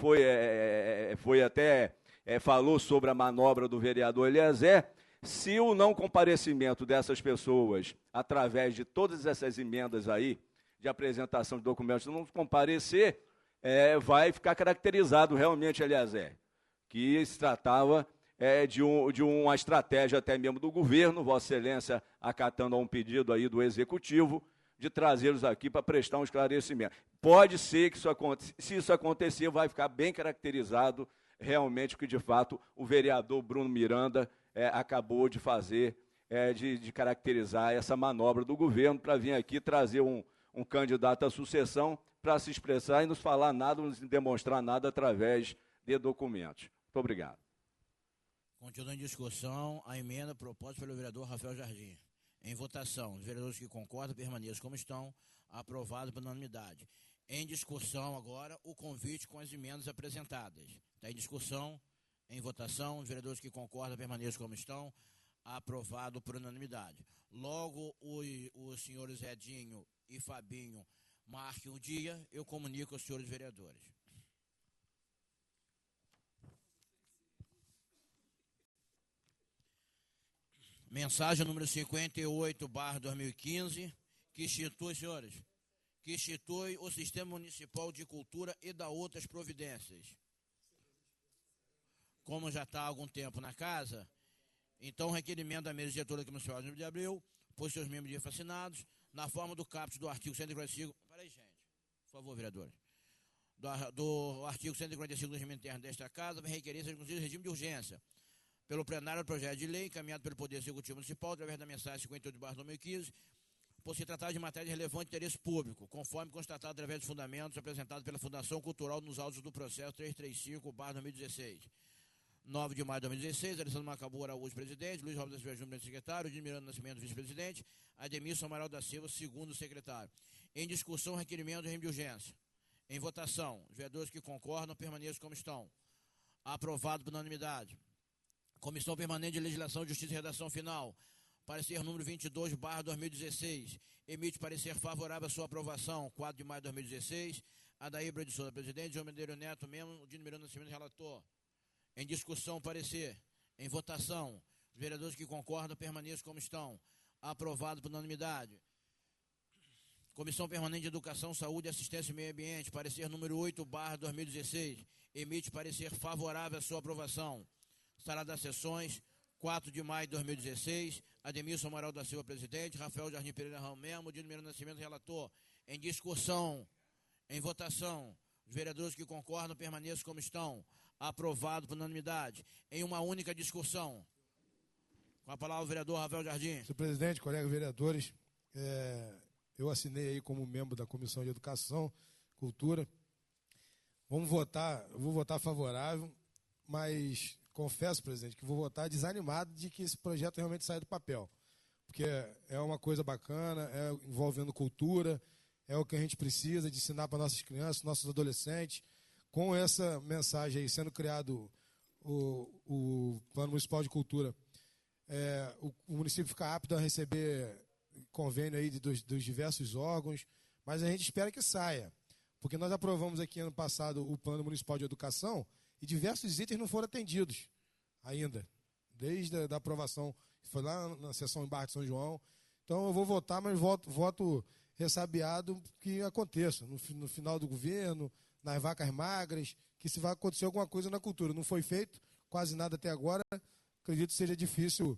falou sobre a manobra do vereador Eliezer. Se o não comparecimento dessas pessoas, através de todas essas emendas aí, de apresentação de documentos, não comparecer, vai ficar caracterizado realmente, Eliezer, que se tratava de uma estratégia até mesmo do governo, Vossa Excelência acatando a um pedido aí do Executivo, de trazê-los aqui para prestar um esclarecimento. Pode ser que se isso acontecer, vai ficar bem caracterizado realmente o que, de fato, o vereador Bruno Miranda acabou de fazer, de caracterizar essa manobra do governo para vir aqui trazer um candidato à sucessão para se expressar e nos falar nada, nos demonstrar nada através de documentos. Muito obrigado. Continua em discussão a emenda proposta pelo vereador Rafael Jardim. Em votação, os vereadores que concordam permaneçam como estão, aprovado por unanimidade. Em discussão agora o convite com as emendas apresentadas. Está em discussão, em votação, os vereadores que concordam permaneçam como estão, aprovado por unanimidade. Logo os senhores Edinho e Fabinho marquem o dia, eu comunico aos senhores vereadores. Mensagem número 58/2015, que institui, senhores, que institui o Sistema Municipal de Cultura e dá outras providências. Como já está há algum tempo na casa, então o requerimento da mesa diretora aqui municipal de abril, por seus membros de fascinados, na forma do caput do artigo 145... Peraí, gente, por favor, vereadores. Do artigo 145 do regimento interno desta casa, vai requerer-se inclusive regime de urgência pelo plenário do projeto de lei encaminhado pelo Poder Executivo Municipal através da mensagem 58/2015, por se tratar de matéria de relevante interesse público, conforme constatado através dos fundamentos apresentados pela Fundação Cultural nos autos do processo 335/2016. 9 de maio de 2016, Alessandro Macabu Araújo, presidente, Luiz Robert da Silva Júnior, secretário, Dino Miranda Nascimento, vice-presidente, Ademilson Amaral da Silva, segundo secretário. Em discussão, requerimento de regime de urgência. Em votação, os vereadores que concordam permaneçam como estão. Aprovado por unanimidade. Comissão Permanente de Legislação, Justiça e Redação Final. Parecer número 22/2016. Emite parecer favorável à sua aprovação. 4 de maio de 2016. Adair Brito de Souza, presidente. João Medeiros Neto, membro. Dino Miranda Nascimento, relator. Em discussão, parecer. Em votação, os vereadores que concordam permaneçam como estão. Aprovado por unanimidade. Comissão Permanente de Educação, Saúde, Assistência e Meio Ambiente. Parecer número 8/2016. Emite parecer favorável à sua aprovação. Sala das sessões, 4 de maio de 2016. Ademilson Amaral da Silva, presidente. Rafael Jardim Pereira Ramelo, Dino Miranda Nascimento, relator. Em discussão, em votação, os vereadores que concordam permaneçam como estão. Aprovado por unanimidade. Em uma única discussão. Com a palavra o vereador Rafael Jardim. Senhor presidente, colegas vereadores, eu assinei aí como membro da Comissão de Educação, Cultura. Vamos votar, eu vou votar favorável, mas confesso, presidente, que vou votar desanimado de que esse projeto realmente saia do papel. Porque é uma coisa bacana, envolvendo cultura, é o que a gente precisa de ensinar para nossas crianças, nossos adolescentes. Com essa mensagem aí sendo criado o Plano Municipal de Cultura, o município fica apto a receber convênio aí dos diversos órgãos, mas a gente espera que saia. Porque nós aprovamos aqui ano passado o Plano Municipal de Educação e diversos itens não foram atendidos ainda, desde a aprovação, que foi lá na sessão em Barra de São João. Então eu vou votar, mas voto ressabiado que aconteça no final do governo, nas vacas magras, que se vai acontecer alguma coisa na cultura. Não foi feito quase nada até agora, acredito que seja difícil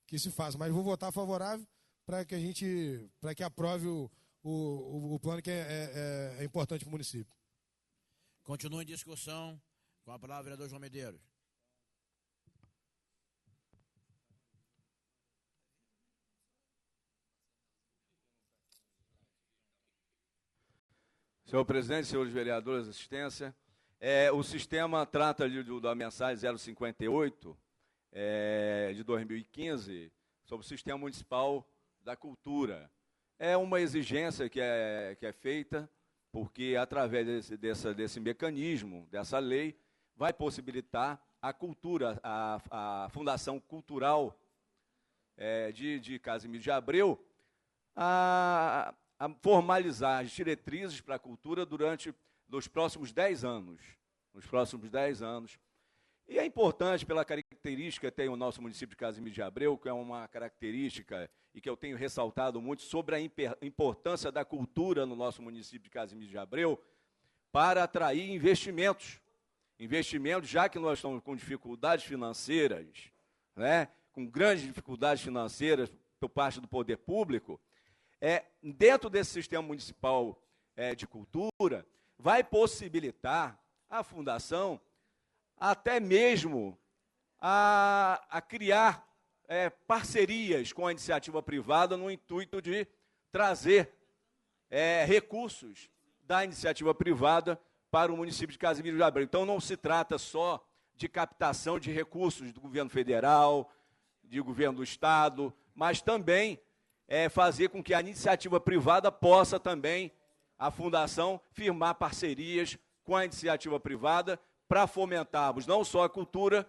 que se faça, mas vou votar favorável para que aprove o plano que é importante para o município. Continua em discussão. Com a palavra o vereador João Medeiros. Senhor presidente, senhores vereadores, assistência. O sistema trata da mensagem 058 de 2015 sobre o Sistema Municipal da Cultura. É uma exigência que é feita, porque através desse mecanismo, dessa lei, vai possibilitar a cultura, a Fundação Cultural de Casimiro de Abreu, a formalizar as diretrizes para a cultura nos próximos 10 anos. E é importante pela característica que tem o nosso município de Casimiro de Abreu, que é uma característica e que eu tenho ressaltado muito sobre a importância da cultura no nosso município de Casimiro de Abreu para atrair investimentos. Investimentos, já que nós estamos com dificuldades financeiras, com grandes dificuldades financeiras por parte do poder público, dentro desse sistema municipal de cultura, vai possibilitar a fundação até mesmo a criar parcerias com a iniciativa privada no intuito de trazer recursos da iniciativa privada para o município de Casimiro de Abreu. Então, não se trata só de captação de recursos do governo federal, de governo do estado, mas também fazer com que a iniciativa privada possa também, a fundação, firmar parcerias com a iniciativa privada para fomentarmos não só a cultura,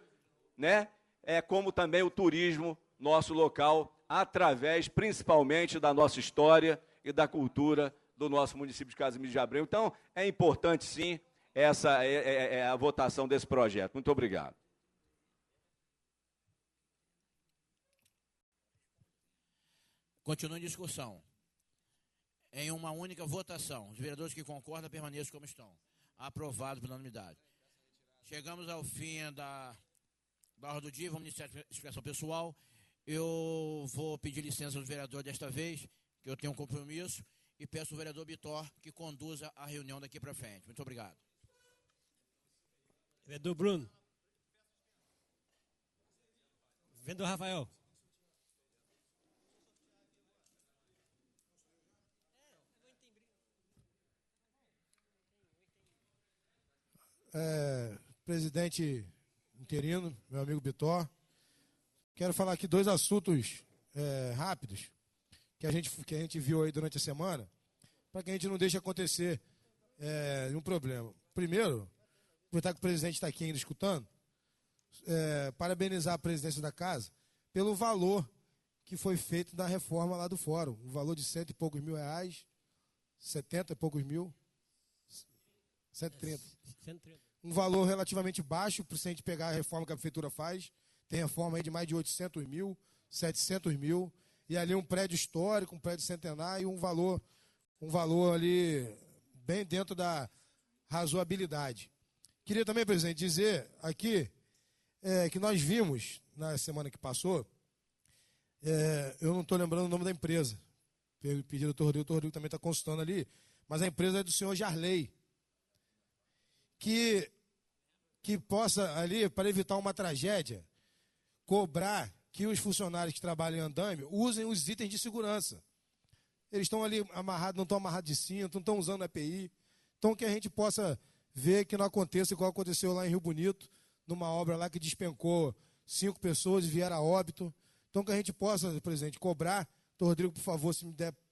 como também o turismo nosso local, através principalmente da nossa história e da cultura do nosso município de Casimiro de Abreu. Então, é importante, sim, a votação desse projeto. Muito obrigado. Continua em discussão. Em uma única votação, os vereadores que concordam permaneçam como estão. Aprovado por unanimidade. Chegamos ao fim da ordem do dia, vamos iniciar a expressão pessoal. Eu vou pedir licença do vereador desta vez, que eu tenho um compromisso, e peço ao vereador Bitor que conduza a reunião daqui para frente. Muito obrigado. Vereador Bruno. Vereador Rafael. Presidente interino, meu amigo Bitor, quero falar aqui 2 assuntos rápidos que a gente viu aí durante a semana, para que a gente não deixe acontecer um problema. Primeiro, aproveitar que o presidente está aqui ainda escutando, parabenizar a presidência da casa pelo valor que foi feito na reforma lá do fórum. Um valor de R$100 e poucos mil, 70 e poucos mil, 130. 130. Um valor relativamente baixo para a gente pegar a reforma que a prefeitura faz. Tem reforma aí de mais de 800 mil, 700 mil. E ali um prédio histórico, um prédio centenário, e um valor ali bem dentro da razoabilidade. Queria também, presidente, dizer aqui que nós vimos, na semana que passou, eu não estou lembrando o nome da empresa, pelo pedido do Dr. Rodrigo também está consultando ali, mas a empresa é do senhor Jarley, que possa ali, para evitar uma tragédia, cobrar que os funcionários que trabalham em andaime usem os itens de segurança. Eles estão ali amarrados, não estão amarrados de cinto, não estão usando EPI. Então, que a gente possa ver que não aconteça igual aconteceu lá em Rio Bonito, numa obra lá que despencou 5 pessoas e vieram a óbito. Então, que a gente possa, presidente, cobrar. Doutor Rodrigo, por favor, se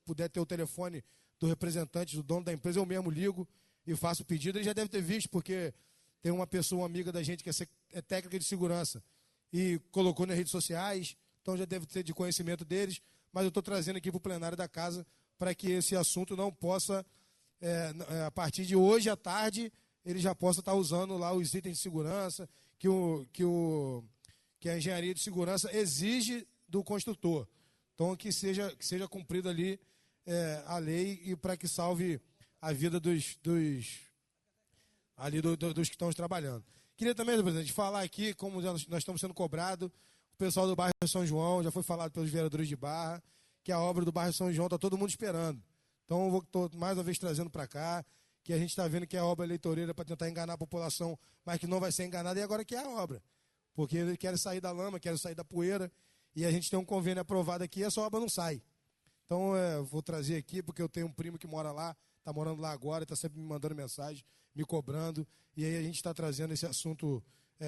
puder ter o telefone do representante, do dono da empresa, eu mesmo ligo e faço o pedido. Ele já deve ter visto, porque tem uma pessoa, amiga da gente, que é técnica de segurança, e colocou nas redes sociais, então já deve ter de conhecimento deles, mas eu estou trazendo aqui para o plenário da casa para que esse assunto não possa, a partir de hoje à tarde, ele já possa estar usando lá os itens de segurança que a engenharia de segurança exige do construtor. Então, que seja cumprida ali a lei e para que salve a vida dos que estão trabalhando. Queria também, presidente, falar aqui, como nós estamos sendo cobrados, o pessoal do bairro São João, já foi falado pelos vereadores de Barra, que a obra do bairro São João está todo mundo esperando. Então, estou mais uma vez trazendo para cá, que a gente está vendo que é obra eleitoreira para tentar enganar a população, mas que não vai ser enganada, e agora que é a obra. Porque eles querem sair da lama, querem sair da poeira, e a gente tem um convênio aprovado aqui e essa obra não sai. Então, vou trazer aqui, porque eu tenho um primo que mora lá, está morando lá agora, está sempre me mandando mensagem, me cobrando, e aí a gente está trazendo esse assunto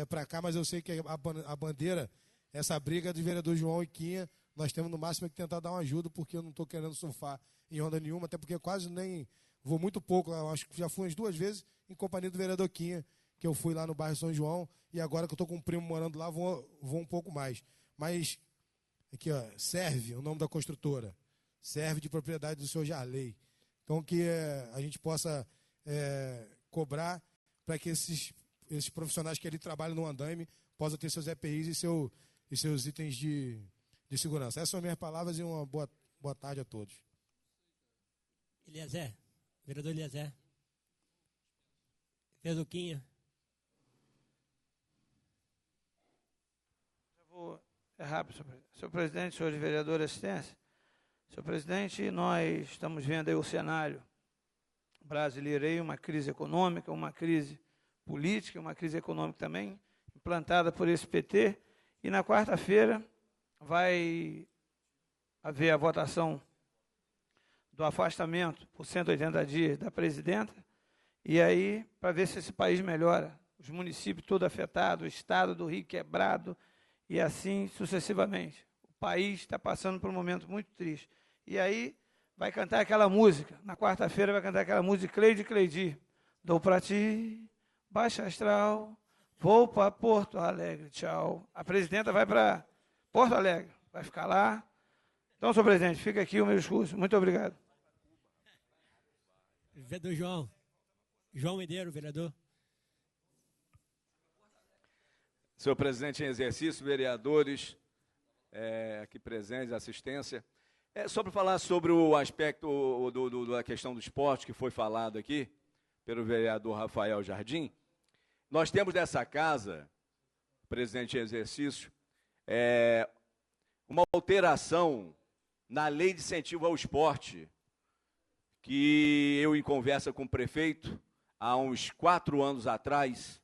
para cá, mas eu sei que a bandeira, essa briga de vereador João e Quinha, nós temos no máximo que tentar dar uma ajuda, porque eu não estou querendo surfar em onda nenhuma, até porque eu quase nem vou muito pouco, eu acho que já fui umas 2 vezes em companhia do vereador Quinha, que eu fui lá no bairro São João, e agora que eu estou com um primo morando lá, vou um pouco mais. Mas, aqui, ó, Serve, o nome da construtora, Serve de propriedade do senhor Jarley. Então, que a gente possa cobrar para que esses profissionais que ali trabalham no andaime possam ter seus EPIs e seus itens de segurança. Essas são minhas palavras e uma boa tarde a todos. Eliezer, vereador Eliezer. Vereador Quinha. É rápido, senhor presidente, senhores vereadores, assistência. Senhor presidente, nós estamos vendo aí o cenário brasileiro aí, uma crise econômica, uma crise política, uma crise econômica também, implantada por esse PT, e na quarta-feira vai haver a votação do afastamento por 180 dias da presidenta, e aí, para ver se esse país melhora, os municípios todos afetados, o estado do Rio quebrado, e assim sucessivamente. O país está passando por um momento muito triste. E aí vai cantar aquela música, na quarta-feira vai cantar aquela música Cleide, dou para ti, baixa astral, vou para Porto Alegre, tchau. A presidenta vai para Porto Alegre, vai ficar lá. Então, senhor presidente, fica aqui o meu discurso. Muito obrigado. Vereador João Medeiro, vereador. Senhor presidente em exercício, vereadores aqui presentes, assistência. Só para falar sobre o aspecto da questão do esporte que foi falado aqui pelo vereador Rafael Jardim, nós temos dessa casa, presidente em exercício, uma alteração na lei de incentivo ao esporte, que eu, em conversa com o prefeito, há uns 4 anos atrás,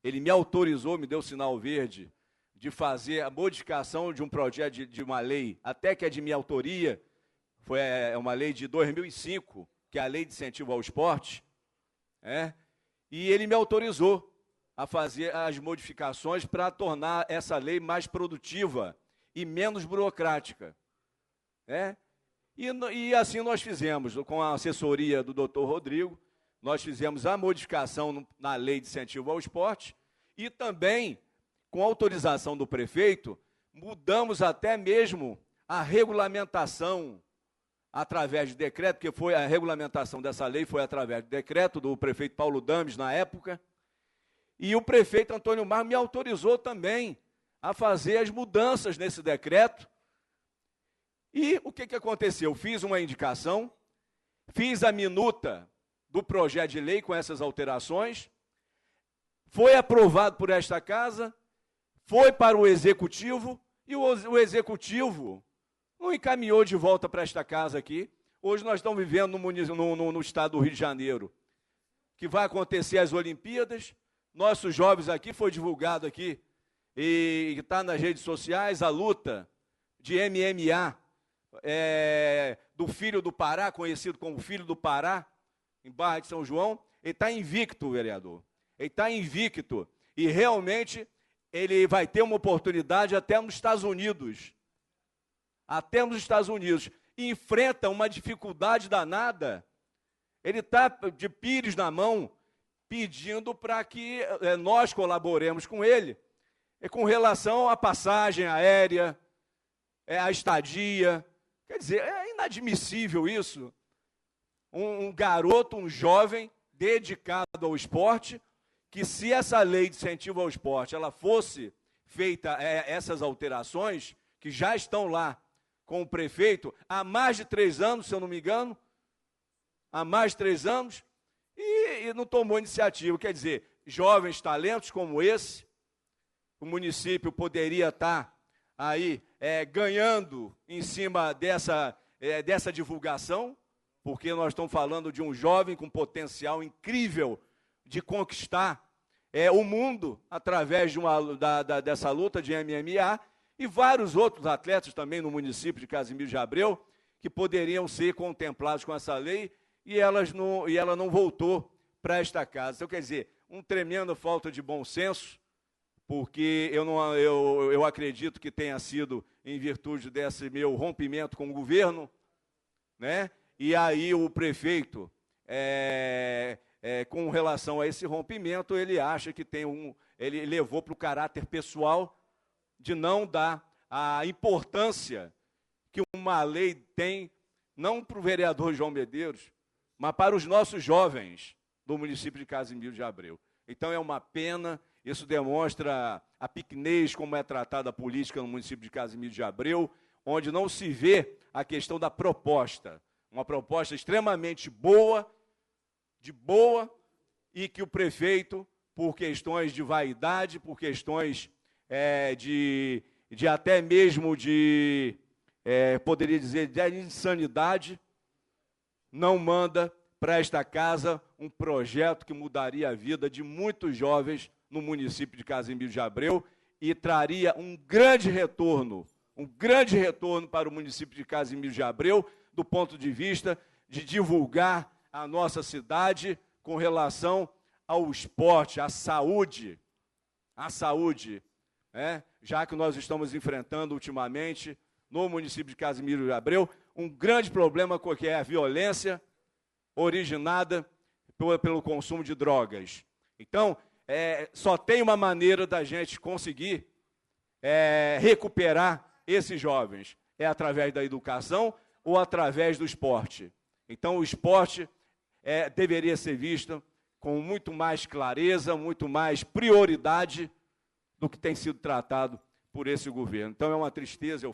ele me autorizou, me deu sinal verde, de fazer a modificação de um projeto de uma lei, até que é de minha autoria, foi uma lei de 2005, que é a Lei de Incentivo ao Esporte, e ele me autorizou a fazer as modificações para tornar essa lei mais produtiva e menos burocrática. E assim nós fizemos, com a assessoria do doutor Rodrigo, nós fizemos a modificação na lei de incentivo ao esporte e também, com autorização do prefeito, mudamos até mesmo a regulamentação através de decreto, porque foi a regulamentação dessa lei foi através de decreto do prefeito Paulo Dames, na época, e o prefeito Antônio Mar me autorizou também a fazer as mudanças nesse decreto. E o que aconteceu? Fiz uma indicação, fiz a minuta do projeto de lei com essas alterações, foi aprovado por esta casa, foi para o Executivo, e o Executivo não encaminhou de volta para esta casa aqui. Hoje nós estamos vivendo no estado do Rio de Janeiro, que vai acontecer as Olimpíadas. Nossos jovens aqui, foi divulgado aqui, e está nas redes sociais, a luta de MMA, do Filho do Pará, conhecido como Filho do Pará, em Barra de São João. Ele está invicto, vereador. Ele está invicto. E realmente ele vai ter uma oportunidade até nos Estados Unidos. Até nos Estados Unidos. E enfrenta uma dificuldade danada. Ele está de pires na mão, pedindo para que nós colaboremos com ele, com relação à passagem aérea, à estadia. Quer dizer, é inadmissível isso. Um garoto, um jovem dedicado ao esporte, que se essa lei de incentivo ao esporte ela fosse feita, essas alterações, que já estão lá com o prefeito há mais de 3 anos, se eu não me engano, há mais de 3 anos, e não tomou iniciativa. Quer dizer, jovens talentos como esse, o município poderia estar aí ganhando em cima dessa divulgação, porque nós estamos falando de um jovem com potencial incrível de conquistar o mundo através dessa luta de MMA, e vários outros atletas também no município de Casimiro de Abreu, que poderiam ser contemplados com essa lei, e ela não voltou para esta casa. Então, quer dizer, uma tremenda falta de bom senso, porque eu acredito que tenha sido em virtude desse meu rompimento com o governo, né? E aí o prefeito, com relação a esse rompimento, ele acha que ele levou para o caráter pessoal de não dar a importância que uma lei tem, não para o vereador João Medeiros, mas para os nossos jovens do município de Casimiro de Abreu. Então é uma pena, isso demonstra a pequenez como é tratada a política no município de Casimiro de Abreu, onde não se vê a questão da proposta, uma proposta extremamente boa, e que o prefeito, por questões de vaidade, por questões de até mesmo poderia dizer, de insanidade, não manda para esta casa um projeto que mudaria a vida de muitos jovens no município de Casimiro de Abreu e traria um grande retorno para o município de Casimiro de Abreu, do ponto de vista de divulgar a nossa cidade com relação ao esporte, à saúde, já que nós estamos enfrentando ultimamente no município de Casimiro de Abreu um grande problema que é a violência originada pelo consumo de drogas. Então, só tem uma maneira da gente conseguir recuperar esses jovens, através da educação ou através do esporte. Então, o esporte deveria ser visto com muito mais clareza, muito mais prioridade do que tem sido tratado por esse governo. Então, é uma tristeza,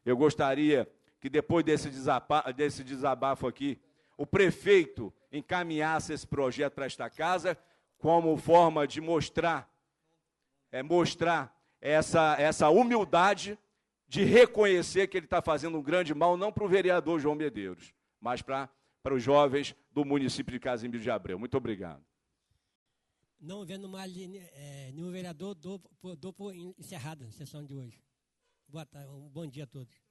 eu gostaria que depois desse desabafo aqui, o prefeito encaminhasse esse projeto para esta casa como forma de mostrar essa humildade de reconhecer que ele está fazendo um grande mal, não para o vereador João Medeiros, mas para os jovens do município de Casimiro de Abreu. Muito obrigado. Não vendo mais nenhum vereador, dou por encerrada a sessão de hoje. Boa tarde, um bom dia a todos.